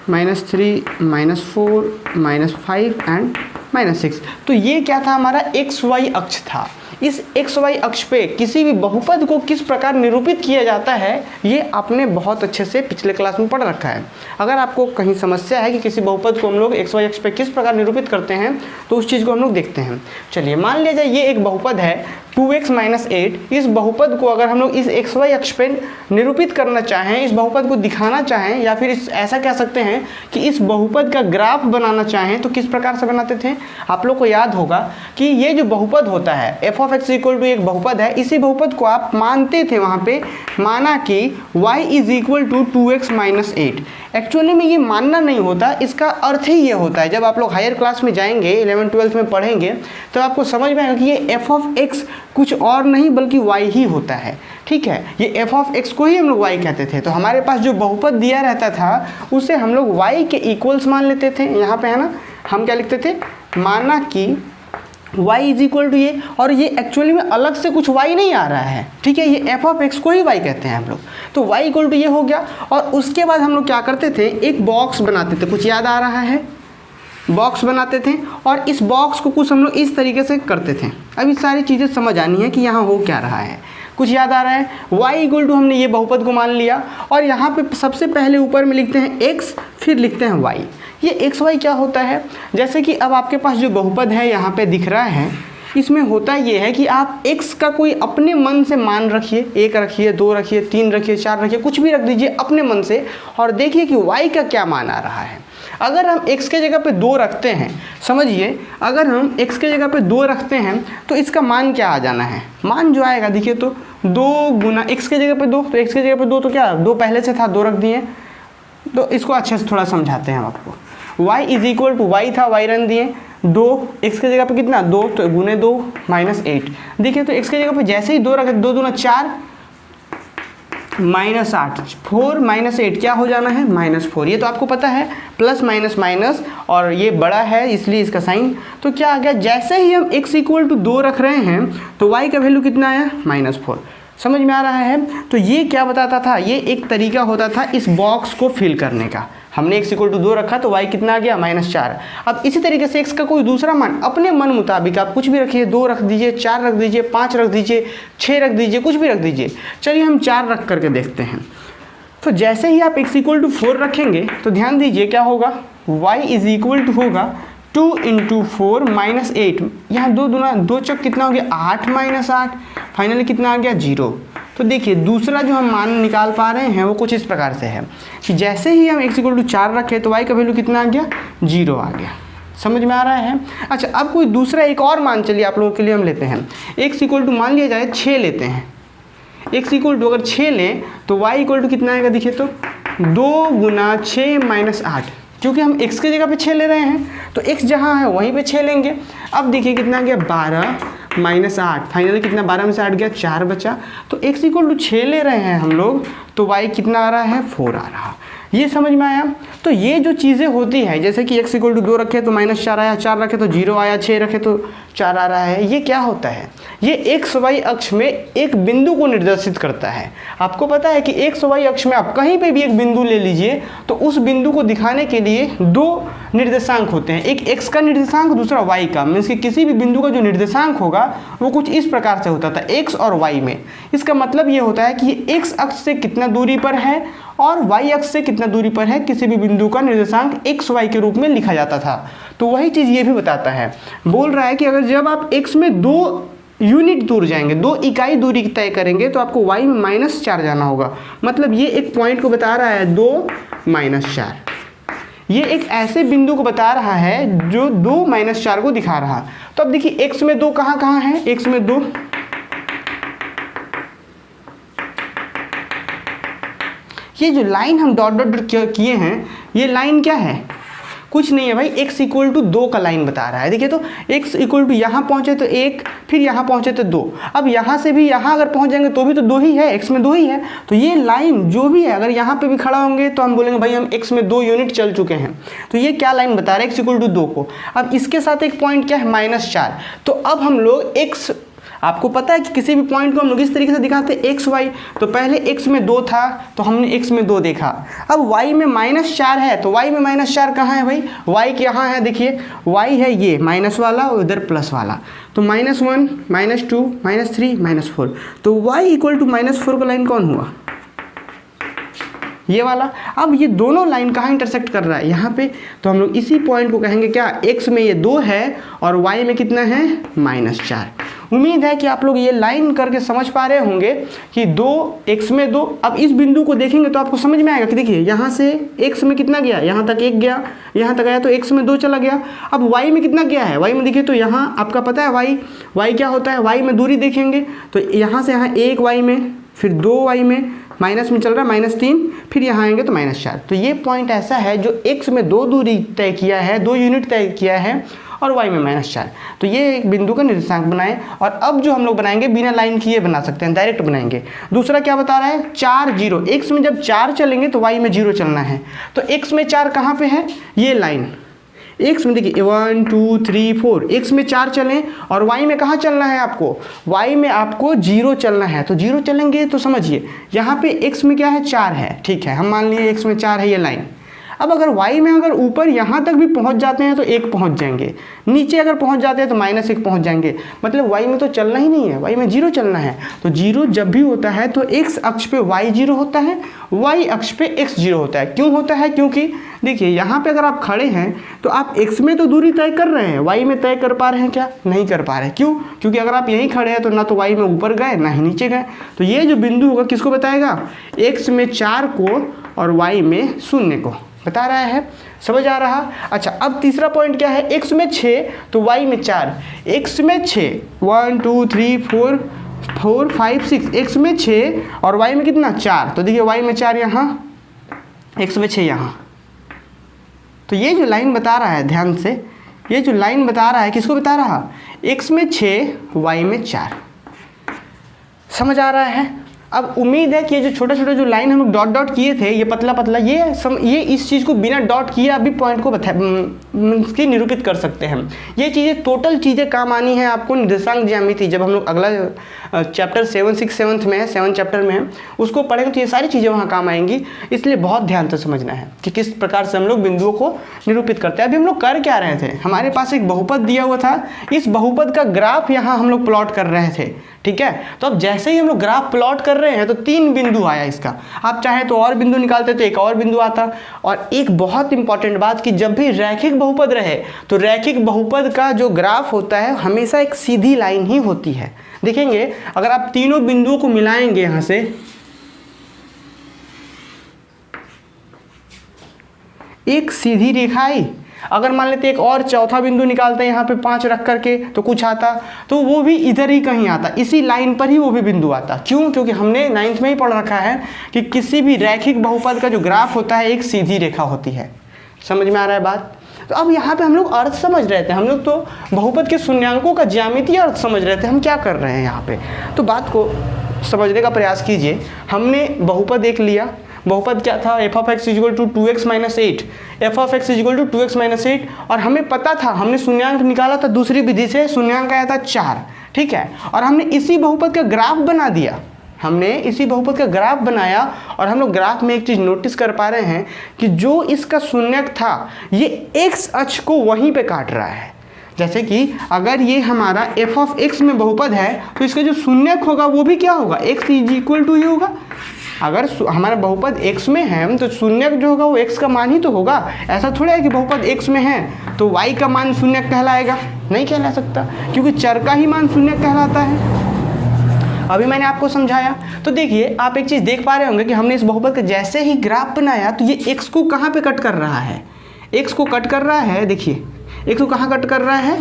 -3 -4 -5 एंड -6। तो ये क्या था, हमारा एक्स वाई अक्ष था। इस एक्स वाई अक्ष पे किसी भी बहुपद को किस प्रकार निरूपित किया जाता है, ये आपने बहुत अच्छे से पिछले क्लास में पढ़ रखा है। अगर आपको कहीं समस्या है कि किसी बहुपद को हम लोग एक्स वाई अक्ष पे किस प्रकार निरूपित करते हैं, तो उस चीज़ को हम लोग देखते हैं। चलिए मान लिया जाए ये एक बहुपद है 2x माइनस 8। इस बहुपद को अगर हम लोग इस एक्स वाई अक्ष पे निरूपित करना चाहें, इस बहुपद को दिखाना चाहें, या फिर ऐसा कह सकते हैं कि इस बहुपद का ग्राफ बनाना चाहें, तो किस प्रकार से बनाते थे? आप लोग को याद होगा कि ये जो बहुपद होता है f of x equal to एक बहुपद है, इसी बहुपद को आप मानते थे, वहाँ पे माना कि y is equal to 2x minus 8। Actually में ये मानना नहीं होता, इसका अर्थ ही ये होता है। जब आप लोग हायर क्लास में जाएंगे 11th 12th में पढ़ेंगे तो आपको समझ में आएगा कि ये एफ ऑफ एक्स कुछ और नहीं बल्कि y ही होता है। ठीक है, ये एफ ऑफ एक्स को ही हम लोग y कहते थे। तो हमारे पास जो बहुपद दिया रहता था उसे हम लोग y के इक्वल्स मान लेते थे। यहाँ पे है ना, हम क्या लिखते थे, माना कि y इज इक्वल टू ये, और ये एक्चुअली में अलग से कुछ y नहीं आ रहा है। ठीक है, ये एफ ऑफ एक्स को ही y कहते हैं हम लोग। तो y इक्वल टू ये हो गया। और उसके बाद हम लोग क्या करते थे, एक बॉक्स बनाते थे, कुछ याद आ रहा है, बॉक्स बनाते थे, और इस बॉक्स को कुछ हम लोग इस तरीके से करते थे। अब ये सारी चीज़ें समझ आनी है कि यहाँ हो क्या रहा है, कुछ याद आ रहा है। y इक्वल टू हमने ये बहुपद को मान लिया, और यहाँ पे सबसे पहले ऊपर में लिखते हैं x, फिर लिखते हैं y। ये एक्स वाई क्या होता है, जैसे कि अब आपके पास जो बहुपद है यहाँ पे दिख रहा है, इसमें होता ये है कि आप x का कोई अपने मन से मान रखिए, 1 रखिए, 2 रखिए, 3 रखिए, 4 रखिए, कुछ भी रख दीजिए अपने मन से, और देखिए कि y का क्या मान आ रहा है। अगर हम x के जगह पे 2 रखते हैं, समझिए अगर हम x के जगह पे 2 रखते हैं तो इसका मान क्या आ जाना है, मान जो आएगा देखिए तो 2 गुना x के जगह पे 2, तो x के जगह पे 2 तो क्या 2 पहले से था 2 रख दिए। तो इसको अच्छे से थोड़ा समझाते हैं हम आपको। y is equal to y था, y रन दिए 2, x के जगह पे कितना 2 तो गुने 2 माइनस 8। देखिए तो x के जगह पे जैसे ही 2 रखे 2 दूना 4 माइनस 8, 4 माइनस 8 क्या हो जाना है -4। ये तो आपको पता है प्लस माइनस माइनस और ये बड़ा है इसलिए इसका साइन। तो क्या आ गया, जैसे ही हम x इक्वल टू 2 रख रहे हैं तो y का वैल्यू कितना आया -4। समझ में आ रहा है। तो ये क्या बताता था, ये एक तरीका होता था इस बॉक्स को फिल करने का। हमने x इक्वल टू 2 रखा तो y कितना आ गया -4। अब इसी तरीके से x का कोई दूसरा मान अपने मन मुताबिक आप कुछ भी रखिए, 2 रख दीजिए, 4 रख दीजिए, 5 रख दीजिए, 6 रख दीजिए, कुछ भी रख दीजिए। चलिए हम 4 रख करके देखते हैं। तो जैसे ही आप x इक्वल टू 4 रखेंगे तो ध्यान दीजिए क्या होगा, y इज इक्वल टू होगा 2 × 4 -8। यहाँ 2 दूना 2 चौक कितना हो गया 8 -8, फाइनली कितना आ गया 0। तो देखिए दूसरा जो हम मान निकाल पा रहे हैं वो कुछ इस प्रकार से है कि जैसे ही हम x इक्वल टू 4 रखे तो y का वैल्यू कितना आ गया 0 आ गया। समझ में आ रहा है। अच्छा अब कोई दूसरा एक और मान चलिए आप लोगों के लिए हम लेते हैं। x इक्वल टू मान लिया जाए 6 लेते हैं। x इक्वल टू अगर 6 लें तो y इक्वल टू कितना आएगा, देखिए तो 2 गुना 6 -8, क्योंकि हम x के जगह पे 6 ले रहे हैं तो x जहाँ है वहीं पे 6 लेंगे। अब देखिए कितना आ गया 12 -8, फाइनली कितना 12 में से 8 गया 4 बचा। तो x इक्वल टू 6 ले रहे हैं हम लोग तो y कितना आ रहा है 4 आ रहा। ये समझ में आया। तो ये जो चीज़ें होती हैं जैसे कि x इक्वल टू 2 रखे तो -4 आया, 4 रखे तो 0 आया, 6 रखे तो 4 आ रहा है। ये क्या होता है, ये x y अक्ष में एक बिंदु को निर्देशित करता है। आपको पता है कि x y अक्ष में आप कहीं पे भी एक बिंदु ले लीजिए तो उस बिंदु को दिखाने के लिए 2 निर्देशांक होते हैं, एक x का निर्देशांक दूसरा y का। मीन्स कि किसी भी बिंदु का जो निर्देशांक होगा वो कुछ इस प्रकार से होता था x और y में। इसका मतलब ये होता है कि ये x अक्ष से कितना दूरी पर है और y अक्ष से कितना दूरी पर है, किसी भी बिंदु का निर्देशांक x y के रूप में लिखा जाता था। तो वही चीज़ ये भी बताता है, बोल रहा है कि अगर जब आप x में 2 यूनिट दूर जाएंगे, 2 इकाई दूरी तय करेंगे तो आपको y में -4 जाना होगा। मतलब ये एक पॉइंट को बता रहा है 2 -4। ये एक ऐसे बिंदु को बता रहा है जो 2 -4 को दिखा रहा। तो अब देखिए x में 2 कहाँ कहाँ है, x में 2 ये जो लाइन हम डॉट डॉट किए हैं ये लाइन क्या है, कुछ नहीं है भाई, x इक्वल टू 2 का लाइन बता रहा है। देखिए तो x इक्वल टू यहाँ पहुँचे तो 1, फिर यहाँ पहुँचे तो 2। अब यहाँ से भी यहाँ अगर पहुँच जाएंगे तो भी तो 2 ही है, x में 2 ही है। तो ये लाइन जो भी है अगर यहाँ पे भी खड़ा होंगे तो हम बोलेंगे भाई हम x में 2 यूनिट चल चुके हैं। तो ये क्या लाइन बता रहा है, x इक्वल टू 2 को। अब इसके साथ एक पॉइंट क्या है -4। तो अब हम लोग x, आपको पता है कि किसी भी पॉइंट को हम लोग इस तरीके से दिखाते हैं x y। तो पहले x में 2 था तो हमने x में 2 देखा। अब y में -4 है तो y में -4 कहाँ है भाई, y यहाँ है। देखिए y है ये माइनस वाला और इधर प्लस वाला। तो -1 -2 -3 -4। तो y इक्वल टू -4 का लाइन कौन हुआ, ये वाला। अब ये दोनों लाइन कहाँ इंटरसेक्ट कर रहा है, यहाँ पे। तो हम लोग इसी पॉइंट को कहेंगे क्या, x में ये 2 है और y में कितना है -4। उम्मीद है कि आप लोग ये लाइन करके समझ पा रहे होंगे कि 2 x में 2। अब इस बिंदु को देखेंगे तो आपको समझ में आएगा कि देखिए यहाँ से x में कितना गया, यहाँ तक 1 गया, यहाँ तक आया तो x में 2 चला गया। अब y में कितना गया है, y में देखिए तो यहाँ आपका पता है y क्या होता है, y में दूरी देखेंगे तो यहाँ से यहाँ 1 y में, फिर 2 y में, माइनस में चल रहा है -3, फिर यहाँ आएंगे तो -4। तो ये पॉइंट ऐसा है जो x में 2 दूरी तय किया है, 2 यूनिट तय किया है और y में -4। तो ये एक बिंदु का निर्देशांक बनाएं। और अब जो हम लोग बनाएंगे बिना लाइन किए बना सकते हैं, डायरेक्ट बनाएंगे। दूसरा क्या बता रहा है 4 0, x में जब 4 चलेंगे तो y में 0 चलना है। तो x में 4 कहाँ पे है, ये लाइन x में देखिए 1 2 3 4, x में 4 चलें और y में कहाँ चलना है आपको, y में आपको 0 चलना है। तो 0 चलेंगे तो समझिए यहाँ पे x में क्या है 4 है, ठीक है, हम मान लिए x में 4 है ये लाइन। अब अगर y में अगर ऊपर यहाँ तक भी पहुँच जाते हैं तो 1 पहुँच जाएंगे, नीचे अगर पहुँच जाते हैं तो -1 पहुँच जाएंगे। मतलब y में तो चलना ही नहीं है, y में 0 चलना है। तो 0 जब भी होता है तो x अक्ष पे y 0 होता है, y अक्ष पे x 0 होता है। क्यों होता है, क्योंकि देखिए यहाँ पे अगर आप खड़े हैं तो आप x में तो दूरी तय कर रहे हैं, y में तय कर पा रहे हैं क्या, नहीं कर पा रहे। क्यों, क्योंकि अगर आप यहीं खड़े हैं तो ना तो y में ऊपर गए ना ही नीचे गए। तो ये जो बिंदु होगा किसको बताएगा, x में 4 को और y में 0 को। बता रहा है, समझ आ रहा। अच्छा, अब तीसरा पॉइंट क्या है, x में 6 तो y में 4, x में 6 1 2 3 4 4 5 6, x में 6 और y में कितना 4, तो देखिए y में 4 यहाँ, x में 6 यहाँ। तो ये जो लाइन बता रहा है, ध्यान से, ये जो लाइन बता रहा है किसको बता रहा, x में 6 y में 4। समझ आ रहा है। अब उम्मीद है कि ये जो छोटा छोटा जो लाइन हम लोग डॉट डॉट किए थे, ये पतला पतला, ये इस चीज़ को बिना डॉट किए अभी पॉइंट को इसकी निरूपित कर सकते हैं। ये चीज़ें टोटल चीज़ें काम आनी है आपको निर्देशांक ज्यामिति, जब हम लोग अगला चैप्टर 7 6 7 में है, 7 चैप्टर में है, उसको पढ़ेंगे तो ये सारी चीज़ें वहाँ काम आएंगी। इसलिए बहुत ध्यान से समझना है कि किस प्रकार से हम लोग बिंदुओं को निरूपित करते हैं। अभी हम लोग कर क्या रहे थे, हमारे पास एक बहुपद दिया हुआ था, इस बहुपद का ग्राफ यहाँ हम लोग प्लॉट कर रहे थे, ठीक है। तो अब जैसे ही हम लोग ग्राफ प्लॉट कर रहे हैं तो 3 बिंदु आया इसका, आप चाहे तो और बिंदु निकालते तो एक और बिंदु आता। और एक बहुत इंपॉर्टेंट बात कि जब भी रैखिक बहुपद रहे तो रैखिक बहुपद का जो ग्राफ होता है हमेशा एक सीधी लाइन ही होती है। देखेंगे अगर आप तीनों बिंदुओं को मिलाएंगे, यहां से एक सीधी रेखा आई, अगर मान लेते एक और चौथा बिंदु निकालते हैं यहाँ पे 5 रख करके तो कुछ आता, तो वो भी इधर ही कहीं आता, इसी लाइन पर ही वो भी बिंदु आता। क्यों? क्योंकि हमने 9th में ही पढ़ रखा है कि किसी भी रैखिक बहुपद का जो ग्राफ होता है एक सीधी रेखा होती है। समझ में आ रहा है बात। तो अब यहाँ पे हम लोग अर्थ समझ रहे थे, हम लोग तो बहुपद के शून्यांकों का ज्यामितीय अर्थ समझ रहे थे, हम क्या कर रहे हैं यहाँ पे, तो बात को समझने का प्रयास कीजिए। हमने बहुपद एक लिया, बहुपद क्या था, f of x equal to 2x minus 8, f of x equal to 2x minus 8, और हमें पता था, हमने शून्यांक निकाला था दूसरी विधि से, शून्यांक आया था 4, ठीक है। और हमने इसी बहुपद का ग्राफ बना दिया, हमने इसी बहुपद का ग्राफ बनाया, और हम लोग ग्राफ में एक चीज़ नोटिस कर पा रहे हैं कि जो इसका शून्यक था ये x अक्ष को वहीं पे काट रहा है। जैसे कि अगर ये हमारा f of x में बहुपद है तो इसका जो शून्यक होगा वो भी क्या होगा, x इज इक्वल टू ही होगा। अगर हमारा बहुपद x में है तो शून्यक जो होगा वो x का मान ही तो होगा। ऐसा थोड़ा है कि बहुपद x में है तो y का मान शून्यक कहलाएगा, नहीं कहला सकता, क्योंकि चर का ही मान शून्यक कहलाता है। अभी मैंने आपको समझाया। तो देखिए आप एक चीज़ देख पा रहे होंगे कि हमने इस बहुपद का जैसे ही ग्राफ बनाया तो ये x को कहाँ पे कट कर रहा है, x को कट कर रहा है, देखिए x को कहाँ कट कर रहा है,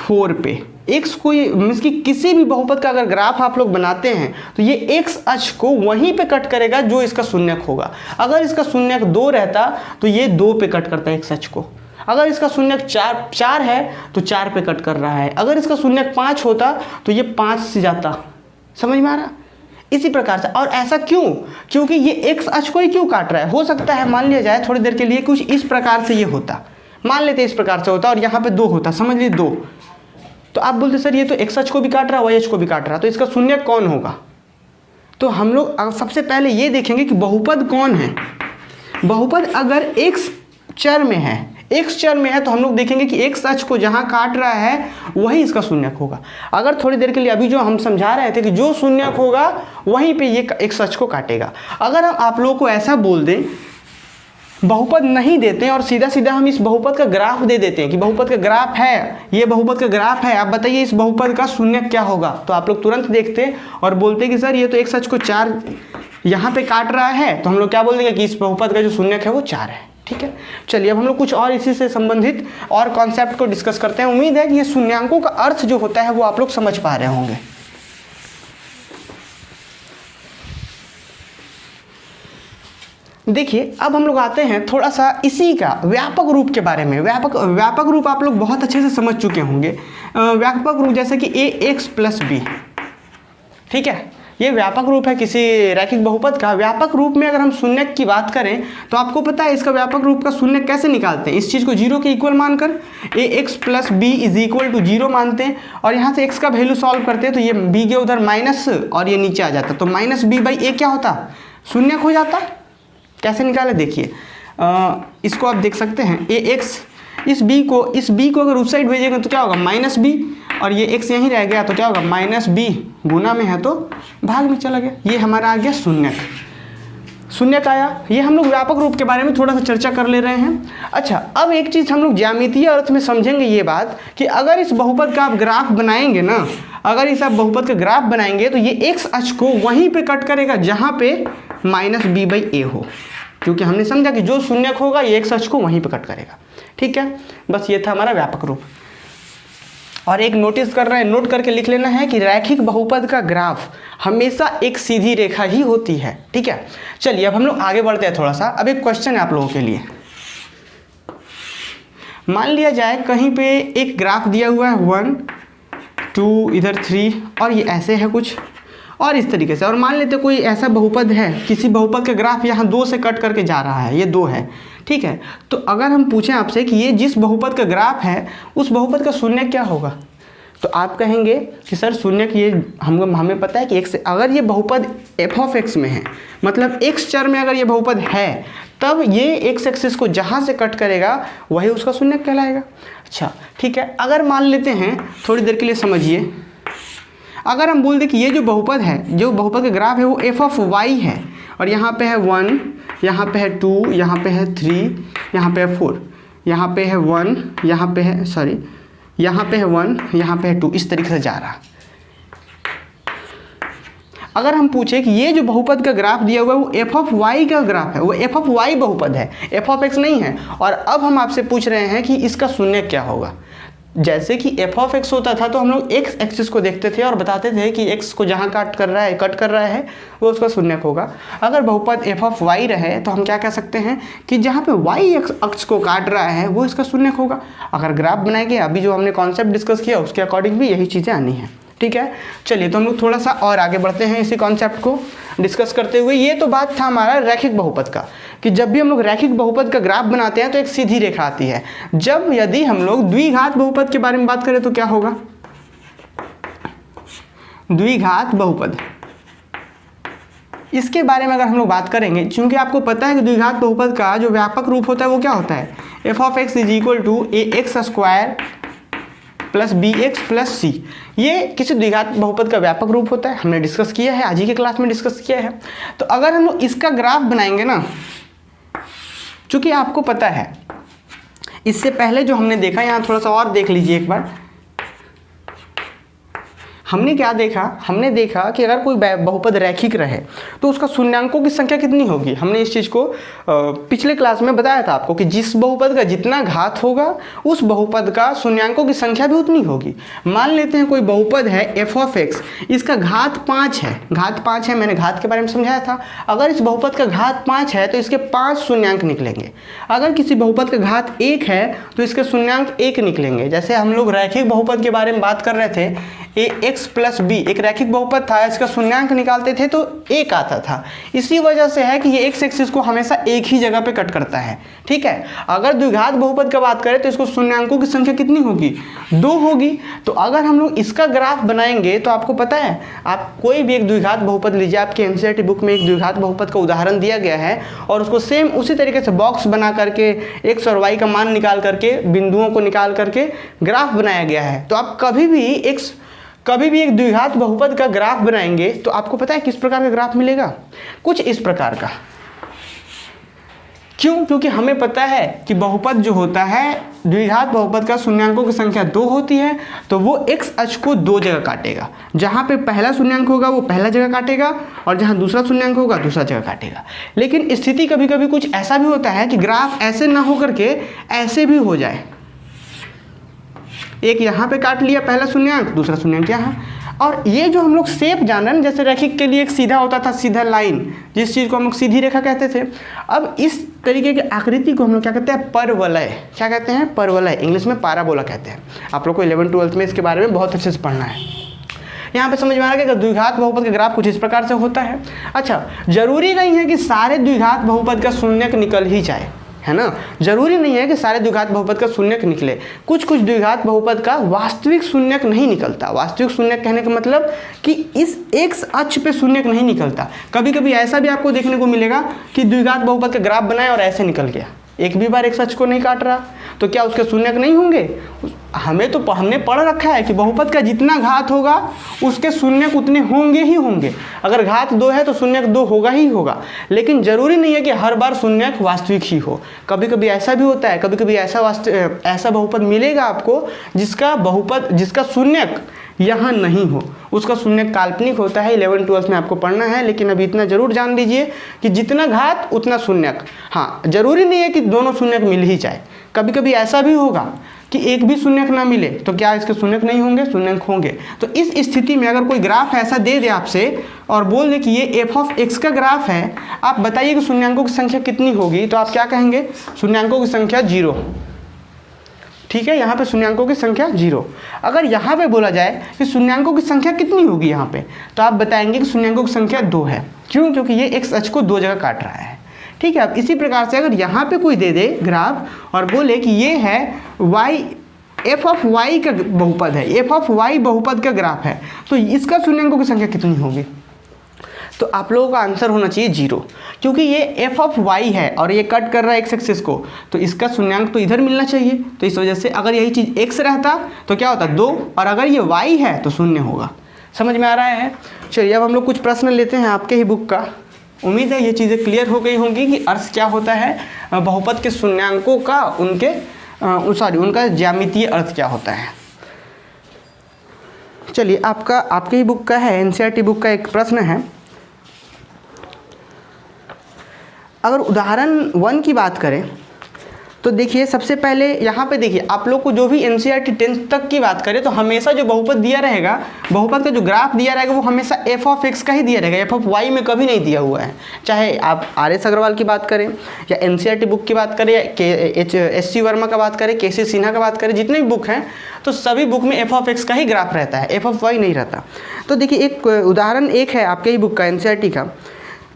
4 पे। x को मीन्स कि किसी भी बहुपद का अगर ग्राफ आप लोग बनाते हैं तो ये x अक्ष को वहीं पे कट करेगा जो इसका शून्यक होगा। अगर इसका शून्यक 2 रहता तो ये 2 पे कट करता है x अक्ष को। अगर इसका शून्यक 4 है तो 4 पे कट कर रहा है। अगर इसका शून्यक 5 होता तो ये 5 से जाता। समझ में आ रहा? इसी प्रकार से। और ऐसा क्यों? क्योंकि ये x अक्ष को ही क्यों काट रहा है। हो सकता है मान लिया जाए थोड़ी देर के लिए कुछ इस प्रकार से ये होता, मान लेते इस प्रकार से होता और यहाँ पे 2 होता, समझ लीजिए 2, तो आप बोलते सर ये तो x अक्ष को भी काट रहा है, y अक्ष को भी काट रहा है, तो इसका शून्यक कौन होगा। तो हम लोग सबसे पहले ये देखेंगे कि बहुपद कौन है। बहुपद अगर x चर में है, x चर में है तो हम लोग देखेंगे कि x अक्ष को जहाँ काट रहा है वही इसका शून्यक होगा। अगर थोड़ी देर के लिए अभी जो हम समझा रहे थे कि जो शून्यक होगा वहीं पे ये x अक्ष को काटेगा। अगर हम आप लोगों को ऐसा बोल दें, बहुपद नहीं देते हैं और सीधा सीधा हम इस बहुपद का ग्राफ दे देते हैं कि बहुपद का ग्राफ है, ये बहुपद का ग्राफ है, आप बताइए इस बहुपद का शून्यक क्या होगा, तो आप लोग तुरंत देखते और बोलते कि सर ये तो x अक्ष को 4 यहाँ पे काट रहा है, तो हम लोग क्या बोल देंगे कि इस बहुपद का जो शून्यक है वो 4 है। ठीक है, चलिए अब हम लोग कुछ और इसी से संबंधित और कॉन्सेप्ट को डिस्कस करते हैं। उम्मीद है कि ये शून्यांकों का अर्थ जो होता है वो आप लोग समझ पा रहे होंगे। देखिए अब हम लोग आते हैं थोड़ा सा इसी का व्यापक रूप के बारे में। व्यापक रूप आप लोग बहुत अच्छे से समझ चुके होंगे। व्यापक रूप जैसे कि ax प्लस बी, ठीक है, ये व्यापक रूप है किसी रैखिक बहुपद का। व्यापक रूप में अगर हम शून्यक की बात करें तो आपको पता है इसका व्यापक रूप का शून्यक कैसे निकालते हैं। इस चीज़ को 0 के इक्वल मानकर ax plus b is equal to 0 मानते हैं और यहाँ से x का वैल्यू सॉल्व करते हैं तो ये b के उधर माइनस और ये नीचे आ जाता, तो माइनस बी बाई ए क्या होता, शून्यक हो जाता। कैसे निकाले देखिए, इसको आप देख सकते हैं ax, इस b को अगर उस साइड भेजेंगे तो क्या होगा माइनस बी, और ये x यहीं रह गया तो क्या होगा माइनस बी, गुना में है तो भाग में चला गया, ये हमारा आ गया शून्यक। शून्यक आया। ये हम लोग व्यापक रूप के बारे में थोड़ा सा चर्चा कर ले रहे हैं। अच्छा, अब एक चीज़ हम लोग ज्यामितीय अर्थ में समझेंगे ये बात कि अगर इस बहुपद का आप ग्राफ बनाएंगे ना, अगर इस आप बहुपद का ग्राफ बनाएंगे तो ये x अक्ष को वहीं पे कट करेगा जहाँ पे माइनस बी बाई ए हो। क्योंकि हमने समझा कि जो शून्यक होगा ये एक्स अक्ष को वहीं पर कट करेगा। ठीक है, बस ये था हमारा व्यापक रूप। और एक नोटिस कर रहे हैं, नोट करके लिख लेना है कि रैखिक बहुपद का ग्राफ हमेशा एक सीधी रेखा ही होती है। ठीक है, चलिए अब हम लोग आगे बढ़ते हैं थोड़ा सा। अब एक क्वेश्चन है आप लोगों के लिए। मान लिया जाए कहीं पे एक ग्राफ दिया हुआ है 1 2 इधर 3 और ये ऐसे है कुछ और इस तरीके से, और मान लेते कोई ऐसा बहुपद है, किसी बहुपद का ग्राफ यहाँ 2 से कट करके जा रहा है, ये 2 है। ठीक है, तो अगर हम पूछें आपसे कि ये जिस बहुपद का ग्राफ है उस बहुपद का शून्य क्या होगा, तो आप कहेंगे कि सर शून्य ये हमें पता है कि x, अगर ये बहुपद f ऑफ x में है, मतलब x चर में अगर ये बहुपद है, तब ये x एक्सिस को जहाँ से कट करेगा वही उसका शून्य कहलाएगा। अच्छा ठीक है, अगर मान लेते हैं, थोड़ी देर के लिए समझिए, अगर हम बोल दें कि ये जो बहुपद है, जो बहुपद का ग्राफ है वो f ऑफ y है, और यहाँ पे है 1, यहाँ पे है 2, यहाँ पे है 3, यहाँ पे है 4, यहाँ पे है 1, यहाँ पे है यहाँ पे है 1, यहाँ पे है 2, इस तरीके से जा रहा। अगर हम पूछे कि ये जो बहुपद का ग्राफ दिया हुआ है वो f ऑफ y का ग्राफ है, वो f ऑफ y बहुपद है, f ऑफ x नहीं है, और अब हम आपसे पूछ रहे हैं कि इसका शून्य क्या होगा। जैसे कि f ऑफ x होता था तो हम लोग x एक्सिस को देखते थे और बताते थे कि x को जहाँ कट कर रहा है वो उसका शून्यक होगा। अगर बहुपद f ऑफ y रहे तो हम क्या कह सकते हैं कि जहाँ पे y अक्ष को काट रहा है वो इसका शून्यक होगा। अगर ग्राफ बनाएंगे, अभी जो हमने कॉन्सेप्ट डिस्कस किया उसके अकॉर्डिंग भी यही चीज़ें आनी है। ठीक है, चलिए तो हम लोग थोड़ा सा और आगे बढ़ते हैं इसी कॉन्सेप्ट को डिस्कस करते हुए। ये तो बात था हमारा रैखिक बहुपद का, कि जब भी हम लोग रैखिक बहुपद का ग्राफ बनाते हैं तो एक सीधी रेखा आती है। जब यदि हम लोग द्विघात बहुपद के बारे में बात करें तो क्या होगा, द्विघात बहुपद, इसके बारे में अगर हम लोग बात करेंगे, क्योंकि आपको पता है कि द्विघात बहुपद का जो व्यापक रूप होता है वो क्या होता है, f of x is equal to ax² plus bx plus c। ये किसी द्विघात बहुपद का व्यापक रूप होता है, हमने डिस्कस किया है, आज ही के क्लास में डिस्कस किया है। तो अगर हम लोग इसका ग्राफ बनाएंगे ना, चूंकि आपको पता है इससे पहले जो हमने देखा, यहाँ थोड़ा सा और देख लीजिए एक बार, हमने क्या देखा, हमने देखा कि अगर कोई बहुपद रैखिक रहे तो उसका शून्यांकों की संख्या कितनी होगी। हमने इस चीज़ को पिछले क्लास में बताया था आपको कि जिस बहुपद का जितना घात होगा उस बहुपद का शून्यांकों की संख्या भी उतनी होगी। मान लेते हैं कोई बहुपद है f ऑफ x, इसका घात 5 है, घात 5 है, मैंने घात के बारे में समझाया था। अगर इस बहुपद का घात 5 है तो इसके 5 शून्यांक निकलेंगे। अगर किसी बहुपद का घात 1 है तो इसके शून्यांक 1 निकलेंगे। जैसे हम लोग रैखिक बहुपद के बारे में बात कर रहे थे, ax प्लस b एक रैखिक बहुपद था, इसका शून्यांक निकालते थे तो 1 आता था। इसी वजह से है कि ये x एक्सिस को हमेशा एक ही जगह पे कट करता है। ठीक है, अगर द्विघात बहुपद का बात करें तो इसको शून्यांकों की संख्या कितनी होगी, 2 होगी। तो अगर हम लोग इसका ग्राफ बनाएंगे तो आपको पता है, आप कोई भी एक द्विघात बहुपद लीजिए, आपके एनसीईआरटी बुक में एक द्विघात बहुपद का उदाहरण दिया गया है और उसको सेम उसी तरीके से बॉक्स बना करके x और y का मान निकाल करके, बिंदुओं को निकाल करके ग्राफ बनाया गया है। तो आप कभी भी एक द्विघात बहुपद का ग्राफ बनाएंगे तो आपको पता है किस प्रकार का ग्राफ मिलेगा, कुछ इस प्रकार का। क्यों? क्योंकि हमें पता है कि बहुपद जो होता है, द्विघात बहुपद का शून्यांकों की संख्या 2 होती है, तो वो x अक्ष को 2 जगह काटेगा। जहाँ पे पहला शून्यांक होगा वो पहला जगह काटेगा और जहाँ दूसरा शून्यांक होगा दूसरा जगह काटेगा। लेकिन स्थिति कभी कभी कुछ ऐसा भी होता है कि ग्राफ ऐसे ना हो करके ऐसे भी हो जाए, एक यहाँ पे काट लिया पहला शून्यांक, दूसरा शून्यांक यहाँ। और ये जो हम लोग शेप जान रहे हैं, जैसे रैखिक के लिए एक सीधा होता था, सीधा लाइन, जिस चीज़ को हम लोग सीधी रेखा कहते थे। अब इस तरीके की आकृति को हम लोग क्या कहते हैं, परवलय। क्या कहते हैं, परवलय, इंग्लिश में पैराबोला कहते हैं। आप लोग को 11th-12th में इसके बारे में बहुत अच्छे से पढ़ना है। यहाँ पे समझ में आ रहा है कि द्विघात बहुपद का ग्राफ कुछ इस प्रकार से होता है। अच्छा, जरूरी नहीं है कि सारे द्विघात बहुपद का शून्यक निकल ही जाए, है ना, जरूरी नहीं है कि सारे द्विघात बहुपद का शून्यक निकले। कुछ द्विघात बहुपद का वास्तविक शून्यक नहीं निकलता। वास्तविक शून्यक कहने का मतलब कि इस x अक्ष पे शून्यक नहीं निकलता। कभी कभी ऐसा भी आपको देखने को मिलेगा कि द्विघात बहुपद का ग्राफ बनाए और ऐसे निकल गया, एक भी बार x अक्ष को नहीं काट रहा, तो क्या उसके शून्यक नहीं होंगे? हमने पढ़ रखा है कि बहुपद का जितना घात होगा उसके शून्यक उतने होंगे ही होंगे। अगर घात 2 है तो शून्यक 2 होगा ही होगा, लेकिन ज़रूरी नहीं है कि हर बार शून्यक वास्तविक ही हो। कभी कभी ऐसा भी होता है, कभी कभी ऐसा बहुपद मिलेगा आपको जिसका शून्यक यहाँ नहीं हो, उसका शून्यक काल्पनिक होता है। 11th-12th में आपको पढ़ना है, लेकिन अभी इतना जरूर जान लीजिए कि जितना घात उतना शून्यक। हाँ, जरूरी नहीं है कि दोनों शून्यक मिल ही जाए, कभी कभी ऐसा भी होगा कि एक भी शून्यक ना मिले, तो क्या इसके शून्यक नहीं होंगे? शून्यक होंगे। तो इस स्थिति में अगर कोई ग्राफ ऐसा दे दे आपसे और बोल दे कि ये f(x) का ग्राफ है, आप बताइए कि शून्यांकों की संख्या कितनी होगी, तो आप क्या कहेंगे? शून्यांकों की संख्या 0। ठीक है, यहाँ पे शून्यांकों की संख्या 0। अगर यहाँ पे बोला जाए कि शून्यांकों की संख्या कितनी होगी यहाँ पे, तो आप बताएंगे कि शून्यांकों की संख्या 2 है। क्यों? क्योंकि ये x अक्ष को 2 जगह काट रहा है। ठीक है, अब इसी प्रकार से अगर यहाँ पे कोई दे दे ग्राफ और बोले कि ये है f(y) का बहुपद है, f(y) बहुपद का ग्राफ है, तो इसका शून्यांकों की संख्या कितनी होगी? तो आप लोगों का आंसर होना चाहिए 0, क्योंकि ये f(y) है और ये कट कर रहा है x एक्सिस को, तो इसका शून्यांक तो इधर मिलना चाहिए। तो इस वजह से अगर यही चीज़ x रहता तो क्या होता? 2, और अगर ये y है तो 0 होगा। समझ में आ रहा है? चलिए अब हम लोग कुछ प्रश्न लेते हैं आपके ही बुक का। उम्मीद है ये चीज़ें क्लियर हो गई होंगी कि अर्थ क्या होता है बहुपद के शून्यांकों का, उनका ज्यामितीय अर्थ क्या होता है। चलिए आपके ही बुक का है, NCERT बुक का एक प्रश्न है। अगर उदाहरण 1 की बात करें तो देखिए, सबसे पहले यहाँ पे देखिए, आप लोग को जो भी NCERT 10th तक की बात करें तो हमेशा जो बहुपद दिया रहेगा, बहुपद का जो ग्राफ दिया रहेगा वो हमेशा f(x) का ही दिया रहेगा, f(y) में कभी नहीं दिया हुआ है। चाहे आप RS अग्रवाल की बात करें या NCERT बुक की बात करें या SC वर्मा का बात करें, KC सिन्हा का बात करें, जितने भी बुक हैं तो सभी बुक में f(x) का ही ग्राफ रहता है, f(y) नहीं रहता। तो देखिए एक उदाहरण 1 है आपके ही बुक का, NCERT का।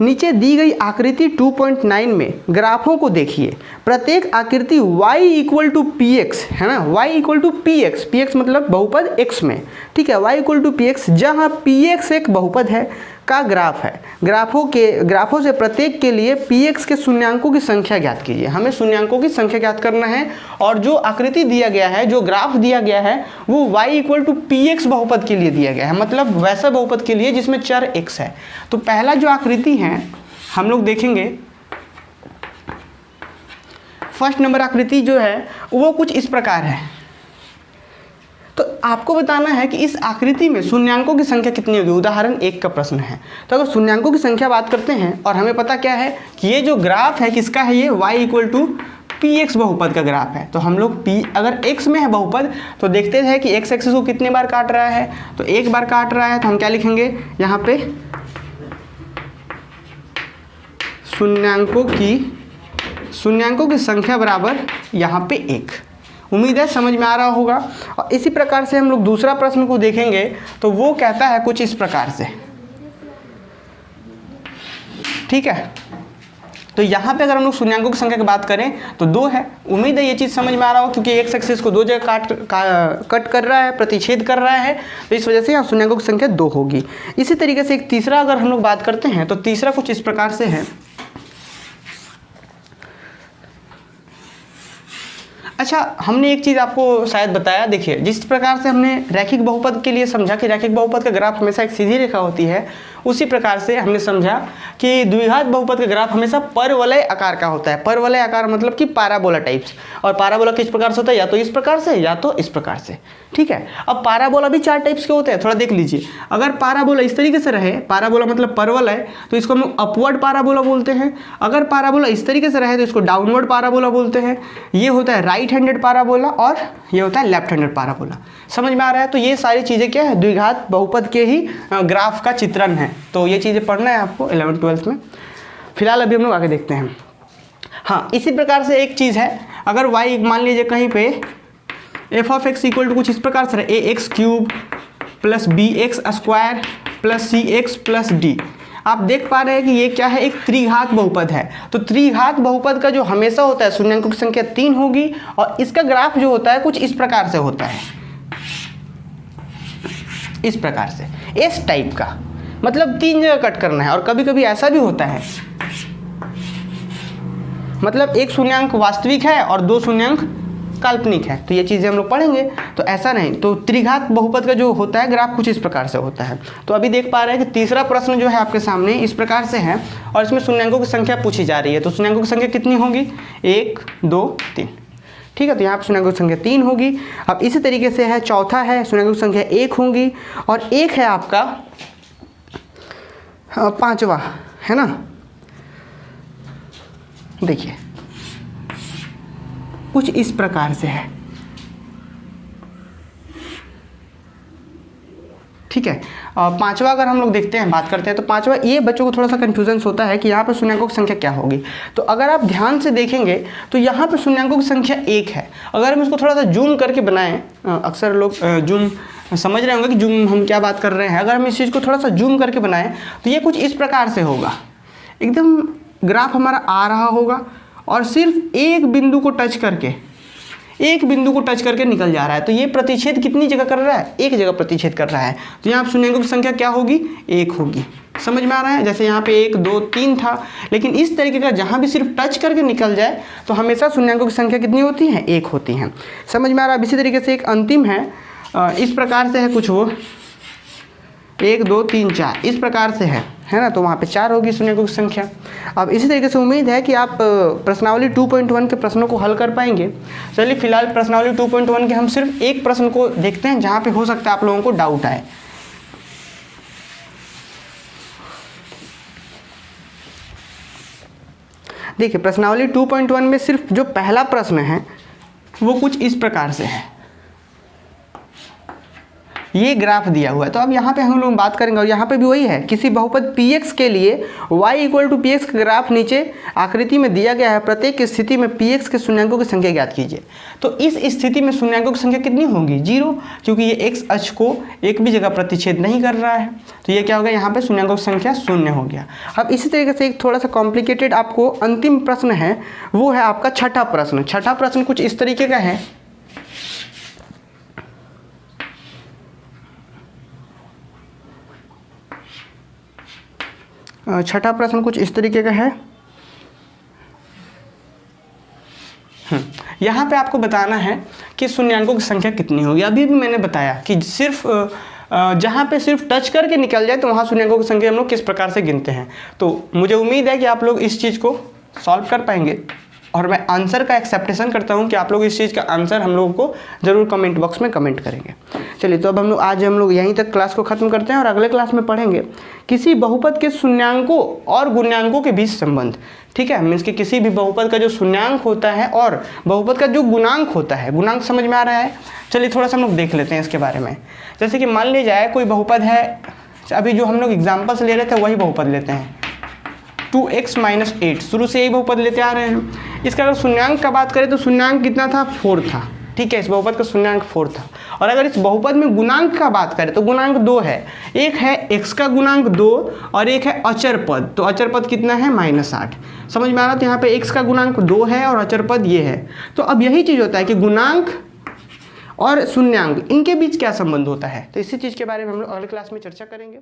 नीचे दी गई आकृति 2.9 में ग्राफों को देखिए। प्रत्येक आकृति y = px है ना, y = px, px मतलब बहुपद x में। ठीक है, y = px, जहाँ px एक बहुपद है का ग्राफ है। ग्राफों से प्रत्येक के लिए px के शून्यांकों की संख्या ज्ञात कीजिए। हमें शून्यांकों की संख्या ज्ञात करना है, और जो आकृति दिया गया है, जो ग्राफ दिया गया है, वो y = px बहुपद के लिए दिया गया है, मतलब वैसा बहुपद के लिए जिसमें चर x है। तो पहला जो आकृति है हम लोग देखेंगे, फर्स्ट नंबर आकृति जो है वो कुछ इस प्रकार है। तो आपको बताना है कि इस आकृति में शून्यांकों की संख्या कितनी होगी। उदाहरण 1 का प्रश्न है। तो अगर शून्यांकों की संख्या बात करते हैं और हमें पता क्या है कि ये जो ग्राफ है किसका है, ये y = px बहुपद का ग्राफ है। तो हम लोग अगर x में है बहुपद तो देखते हैं कि x एक्सिस को कितने बार काट रहा है, तो 1 बार काट रहा है। तो हम क्या लिखेंगे यहाँ पे, शून्यांकों की संख्या बराबर यहाँ पे 1। उम्मीद है समझ में आ रहा होगा। और इसी प्रकार से हम लोग दूसरा प्रश्न को देखेंगे तो वो कहता है कुछ इस प्रकार से। ठीक है, तो यहाँ पे अगर हम लोग शून्यांकों की संख्या की बात करें तो 2 है। उम्मीद है ये चीज़ समझ में आ रहा हो, क्योंकि x एक्सिस को 2 जगह कट कर रहा है, प्रतिच्छेद कर रहा है, तो इस वजह से यहाँ शून्यांकों की संख्या 2 होगी। इसी तरीके से एक तीसरा अगर हम लोग बात करते हैं तो तीसरा कुछ इस प्रकार से है। अच्छा, हमने एक चीज़ आपको शायद बताया, देखिए जिस प्रकार से हमने रैखिक बहुपद के लिए समझा कि रैखिक बहुपद का ग्राफ हमेशा एक सीधी रेखा होती है, उसी प्रकार से हमने समझा कि द्विघात बहुपद का ग्राफ हमेशा परवलय आकार का होता है। परवलय आकार मतलब कि पाराबोला टाइप्स। और पाराबोला किस प्रकार से होता है, या तो इस प्रकार से या तो इस प्रकार से। ठीक है, अब पाराबोला भी 4 टाइप्स के होते हैं, थोड़ा देख लीजिए। अगर पाराबोला इस तरीके से रहे, पाराबोला मतलब परवलय, तो इसको हम अपवर्ड पाराबोला बोलते हैं। अगर पाराबोला इस तरीके से रहे तो इसको डाउनवर्ड पाराबोला बोलते हैं। ये होता है राइट हैंडेड पाराबोला और ये होता है लेफ्ट हैंडेड पाराबोला। समझ में आ रहा है? तो ये सारी चीज़ें क्या है, द्विघात बहुपद के ही ग्राफ का चित्रण है। तो ये चीज़ें पढ़ना है आपको 11th-12th में। फिलहाल अभी हम लोग आगे देखते हैं। हाँ, इसी प्रकार से एक चीज़ है, अगर y मान लीजिए कहीं पे f(x) = कुछ इस प्रकार से ax³ + bx² + cx + d। आप देख पा रहे हैं कि ये क्या है, एक त्रिघात बहुपद है। तो त्रिघात बहुपद का जो हमेशा होता है शून्यांकों की संख्या 3 होगी, और इसका ग्राफ जो होता है कुछ इस प्रकार से होता है, इस प्रकार से एस टाइप का, मतलब 3 जगह कट करना है। और कभी कभी ऐसा भी होता है, मतलब एक शून्यांक वास्तविक है और 2 शून्यांक काल्पनिक है, तो ये चीज़ें हम लोग पढ़ेंगे। तो ऐसा नहीं, तो त्रिघात बहुपद का जो होता है ग्राफ कुछ इस प्रकार से होता है। तो अभी देख पा रहे हैं कि तीसरा प्रश्न जो है आपके सामने इस प्रकार से है और इसमें शून्यांकों की संख्या पूछी जा रही है। तो शून्यांकों की संख्या कितनी होगी? 1 2 3, ठीक है। तो यहाँ पर शून्यांकों की संख्या 3 होगी। अब इसी तरीके से है चौथा है, शून्यांकों की संख्या 1 होगी और एक है आपका पांचवा, है ना। देखिए कुछ इस प्रकार से है, ठीक है। पांचवा अगर हम लोग देखते हैं, बात करते हैं, तो पांचवा ये बच्चों को थोड़ा सा कन्फ्यूजन होता है कि यहाँ पर शून्यांकों की संख्या क्या होगी। तो अगर आप ध्यान से देखेंगे तो यहाँ पर शून्यांकों की संख्या 1 है। अगर हम इसको थोड़ा सा जूम करके बनाएं, अक्सर लोग जूम समझ रहे होंगे कि जूम हम क्या बात कर रहे हैं। अगर हम इस चीज़ को थोड़ा सा जूम करके बनाएं तो ये कुछ इस प्रकार से होगा, एकदम ग्राफ हमारा आ रहा होगा और सिर्फ एक बिंदु को टच करके निकल जा रहा है। तो ये प्रतिच्छेद कितनी जगह कर रहा है? एक जगह प्रतिच्छेद कर रहा है। तो यहाँ शून्यांकों की संख्या क्या होगी? 1 होगी। समझ में आ रहा है? जैसे यहाँ पे 1 2 3 था, लेकिन इस तरीके का जहाँ भी सिर्फ टच करके निकल जाए तो हमेशा शून्यांकों की संख्या कितनी होती है? 1 होती है। समझ में आ रहा है? इसी तरीके से एक अंतिम है, इस प्रकार से है कुछ, वो 1 2 3 4 इस प्रकार से है ना। तो वहाँ पे 4 होगी शून्यांकों की संख्या। अब इसी तरीके से उम्मीद है कि आप प्रश्नावली 2.1 के प्रश्नों को हल कर पाएंगे। चलिए फिलहाल प्रश्नावली 2.1 के हम सिर्फ एक प्रश्न को देखते हैं जहाँ पे हो सकता है आप लोगों को डाउट आए। देखिए प्रश्नावली 2.1 में सिर्फ जो पहला प्रश्न है वो कुछ इस प्रकार से है, ये ग्राफ दिया हुआ है। तो अब यहाँ पे हम लोग बात करेंगे और यहाँ पे भी वही है, किसी बहुपद px के लिए y = px का ग्राफ नीचे आकृति में दिया गया है। प्रत्येक स्थिति में px के शून्यांकों की संख्या ज्ञात कीजिए। तो इस स्थिति में शून्यांकों की संख्या कितनी होगी? 0, क्योंकि ये x अक्ष को एक भी जगह प्रतिच्छेद नहीं कर रहा है। तो ये क्या होगा? यहाँ पर शून्यांकों की संख्या 0 हो गया। अब इसी तरीके से एक थोड़ा सा कॉम्प्लिकेटेड आपको अंतिम प्रश्न है, वो है आपका छठा प्रश्न। छठा प्रश्न कुछ इस तरीके का है, छठा प्रश्न कुछ इस तरीके का है। यहाँ पे आपको बताना है कि शून्यांकों की संख्या कितनी होगी। अभी भी मैंने बताया कि सिर्फ जहाँ पे सिर्फ टच करके निकल जाए तो वहाँ शून्यांकों की संख्या हम लोग किस प्रकार से गिनते हैं। तो मुझे उम्मीद है कि आप लोग इस चीज़ को सॉल्व कर पाएंगे और मैं आंसर का एक्सेप्टेशन करता हूँ कि आप लोग इस चीज़ का आंसर हम लोगों को ज़रूर कमेंट बॉक्स में कमेंट करेंगे। चलिए तो अब आज हम लोग यहीं तक क्लास को ख़त्म करते हैं और अगले क्लास में पढ़ेंगे किसी बहुपद के शून्यांकों और गुणांकों के बीच संबंध। ठीक है, मीन्स कि किसी भी बहुपद का जो शून्यांक होता है और बहुपद का जो गुणांक होता है, गुणांक समझ में आ रहा है। चलिए थोड़ा सा हम लोग देख लेते हैं इसके बारे में। जैसे कि मान लिया जाए कोई बहुपद है, अभी जो हम लोग एग्जाम्पल्स ले रहे थे वही बहुपद लेते हैं, 2x - 8, शुरू से यही बहुपद लेते आ रहे हैं। इसका अगर शून्यांक का बात करें तो शून्यांक कितना था? 4 था। ठीक है, इस बहुपद का शून्यांक 4 था। और अगर इस बहुपद में गुणांक का बात करें तो गुणांक 2 है। एक है x का गुणांक 2 और एक है अचर पद। तो अचर पद कितना है? -8। समझ में आ रहा? तो यहाँ पे x का गुणांक 2 है और अचर पद ये है। तो अब यही चीज़ होता है कि गुणांक और शून्यांक इनके बीच क्या संबंध होता है। तो इसी चीज़ के बारे में हम लोग अगले क्लास में चर्चा करेंगे।